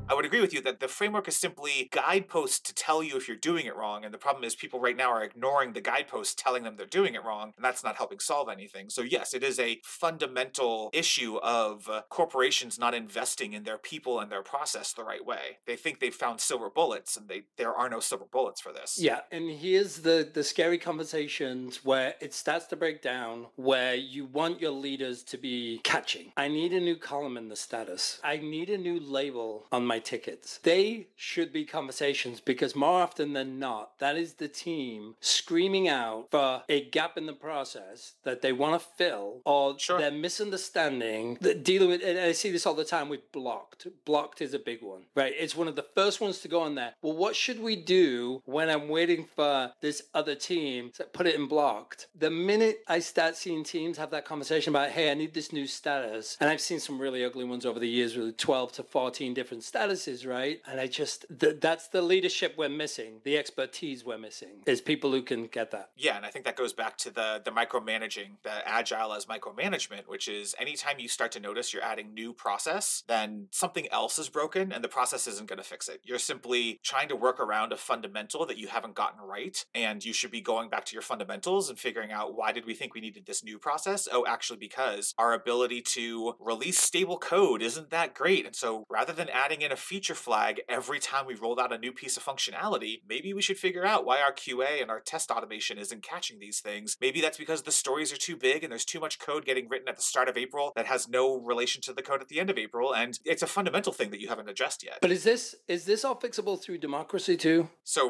I would agree with you that the framework is simply guideposts to tell you if you're doing it wrong. And the problem is people right now are ignoring the guideposts telling them they're doing it wrong. And that's not helping solve anything. So yes, it is a fundamental issue of corporations not investing in their people and their process the right way. They think they've found silver bullets, and there are no silver bullets for this. Yeah, and here's the scary conversations where it starts to break down, where you want your leaders to be catching. I need a new column in the status. I need a new label on my tickets. They should be conversations, because more often than not, that is the team screaming out for a gap in the process that they want to fill, or they're misunderstanding, dealing with, and I see this all the time with blocked. Blocked is a big one, right? It's one of the first ones to go on there. Well, what should we do when I'm waiting for this other team to put it in blocked? The minute I start seeing teams have that conversation about, hey, I need this new status, and I've seen some really ugly ones over the years with 12 to 14 different statuses, right? And I just, that's the leadership we're missing, the expertise we're missing, is people who can get that. Yeah, and I think that goes back to the micromanaging, the agile as micromanagement, which is anytime you start to notice you're adding new process, then something else is broken and the process isn't going to fix it. You're simply trying to work around a fundamental that you haven't gotten right, and you should be going back to your fundamentals and figuring out, why did we think we needed this new process? Oh, actually because our ability to release stable code isn't that great. And so rather than adding in a feature flag every time we rolled out a new piece of functionality, maybe we should figure out why our QA and our test automation isn't catching these things. Maybe that's because the stories are too big and there's too much code getting written at the start of April that has no relation to the code at the end of April, and it's a fundamental thing that you haven't addressed yet. But is this all fixable through democracy too? So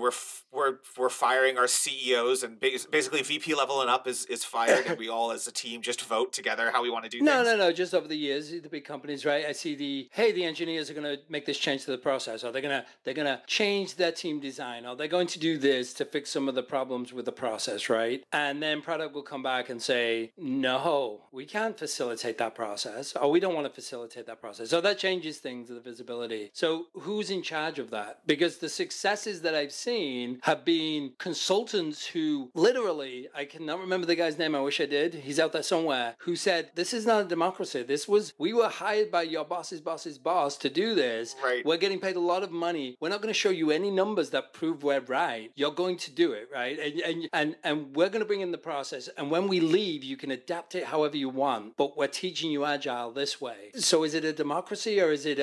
we're firing our CEOs, and basically VP level and up is fired, and we all as a team just vote together how we want to do things? No. Just over the years, the big companies, right? I see the engineers are going to make this change to the process, or they're gonna change their team design, or they're going to do this to fix some of the problems with the process, right? And then product will come back and say, no, we can't facilitate that process, or we don't want to facilitate that process. So that changes things, the visibility. So who's in charge of that? Because the successes that I've seen have been consultants who literally, I cannot remember the guy's name, I wish I did, he's out there somewhere, who said, this is not a democracy. We were hired by your boss's boss's boss to do this, Right. We're getting paid a lot of money. We're not going to show you any numbers that prove we're right. You're going to do it, right? And we're going to bring in the process. And when we leave, you can adapt it however you want. But we're teaching you Agile this way. So is it a democracy, or is it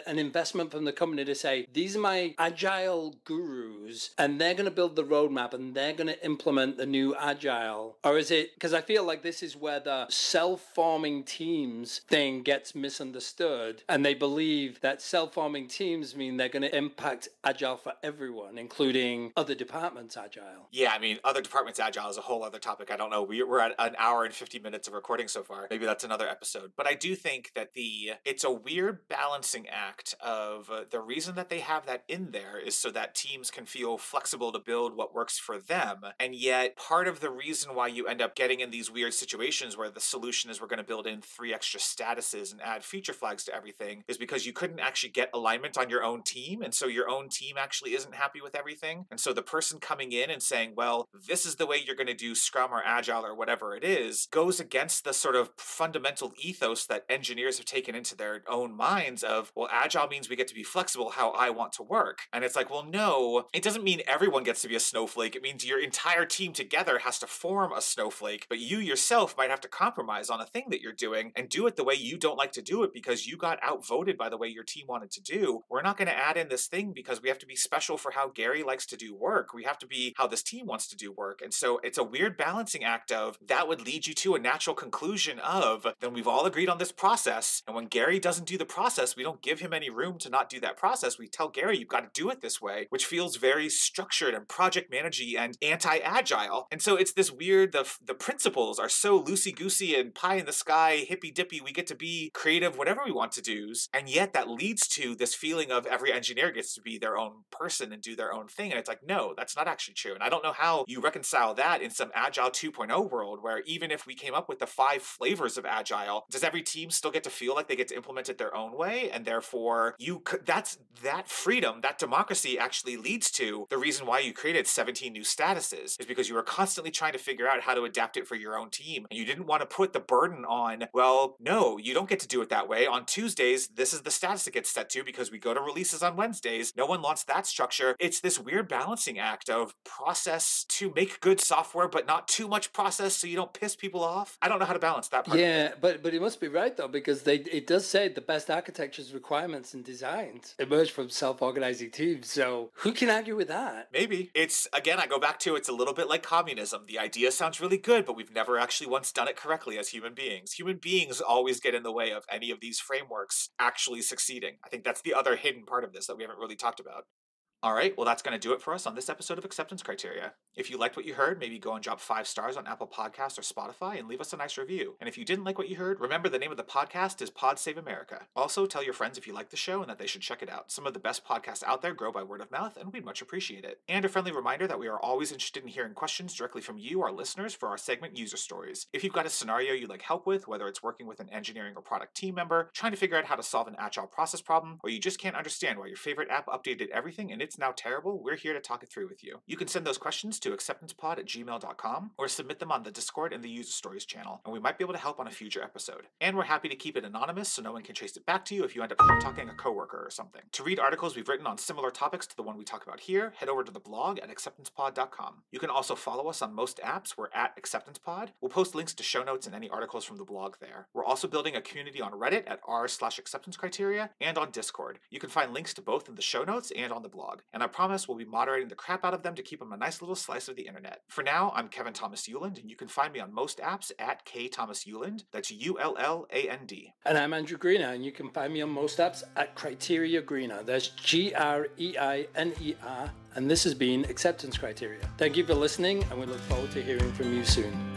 an investment from the company to say, these are my Agile gurus, and they're going to build the roadmap and they're going to implement the new Agile? Or is it, because I feel like this is where the self-forming teams thing gets misunderstood, and they believe that self-forming teams mean they're going to impact Agile for everyone, including other departments Agile. Yeah, I mean, other departments Agile is a whole other topic. I don't know. We're at an hour and 50 minutes of recording so far. Maybe that's another episode. But I do think that it's a weird balancing act of the reason that they have that in there is so that teams can feel flexible to build what works for them. And yet part of the reason why you end up getting in these weird situations where the solution is we're going to build in 3 extra statuses and add feature flags to everything is because you couldn't actually get alignment on your own team. And so your own team actually isn't happy with everything. And so the person coming in and saying, well, this is the way you're going to do Scrum or Agile or whatever it is, goes against the sort of fundamental ethos that engineers have taken into their own minds of, well, Agile means we get to be flexible how I want to work. And it's like, well, no, it doesn't mean everyone gets to be a snowflake. It means your entire team together has to form a snowflake, but you yourself might have to compromise on a thing that you're doing and do it the way you don't like to do it because you got outvoted by the way your team wanted to do. We're not going to add in this thing because we have to be special for how Gary likes to do work. We have to be how this team wants to do work. And so it's a weird balancing act of that would lead you to a natural conclusion of, then we've all agreed on this process. And when Gary doesn't do the process, we don't give him any room to not do that process. We tell Gary, you've got to do it this way, which feels very structured and project managey and anti-agile. And so it's this weird, the principles are so loosey-goosey and pie in the sky, hippy-dippy, we get to be creative, whatever we want to do. And yet that leads to this feeling of every engineer gets to be their own person and do their own thing. And it's like, no, that's not actually true. And I don't know how you reconcile that in some Agile 2.0 world where even if we came up with the 5 flavors of Agile, does every team still get to feel like they get to implement it their own way? And therefore that's that freedom, that democracy actually leads to the reason why you created 17 new statuses is because you were constantly trying to figure out how to adapt it for your own team. And you didn't want to put the burden on, well, no, you don't get to do it that way. On Tuesdays, this is the status it gets set to because we go to releases on Wednesdays. No one wants that structure. It's this weird balancing act of process to make good software, but not too much process so you don't piss people off. I don't know how to balance that part. Yeah, but it must be right though, because it does say the best architectures, requirements, and designs emerge from self-organizing teams. So who can argue with that? Maybe. It's, again, I go back to, it's a little bit like communism. The idea sounds really good, but we've never actually once done it correctly as human beings. Human beings always get in the way of any of these frameworks actually succeeding. I think that's the other hidden part of this that we haven't really talked about. All right, well, that's going to do it for us on this episode of Acceptance Criteria. If you liked what you heard, maybe go and drop 5 stars on Apple Podcasts or Spotify and leave us a nice review. And if you didn't like what you heard, remember the name of the podcast is Pod Save America. Also, tell your friends if you like the show and that they should check it out. Some of the best podcasts out there grow by word of mouth, and we'd much appreciate it. And a friendly reminder that we are always interested in hearing questions directly from you, our listeners, for our segment User Stories. If you've got a scenario you'd like help with, whether it's working with an engineering or product team member, trying to figure out how to solve an agile process problem, or you just can't understand why your favorite app updated everything and it's now terrible, we're here to talk it through with you. You can send those questions to acceptancepod@gmail.com or submit them on the Discord and the User Stories channel, and we might be able to help on a future episode. And we're happy to keep it anonymous so no one can trace it back to you if you end up talking a coworker or something. To read articles we've written on similar topics to the one we talk about here, head over to the blog at acceptancepod.com. You can also follow us on most apps. We're at acceptancepod. We'll post links to show notes and any articles from the blog there. We're also building a community on Reddit at r/acceptancecriteria and on Discord. You can find links to both in the show notes and on the blog. And I promise we'll be moderating the crap out of them to keep them a nice little slice of the internet. For now, I'm Kevin Thomas Euland, and you can find me on most apps at kthomaseuland. That's ULLAND. And I'm Andrew Greener, and you can find me on most apps at Criteria Greener. That's GREINER. And this has been Acceptance Criteria. Thank you for listening, and we look forward to hearing from you soon.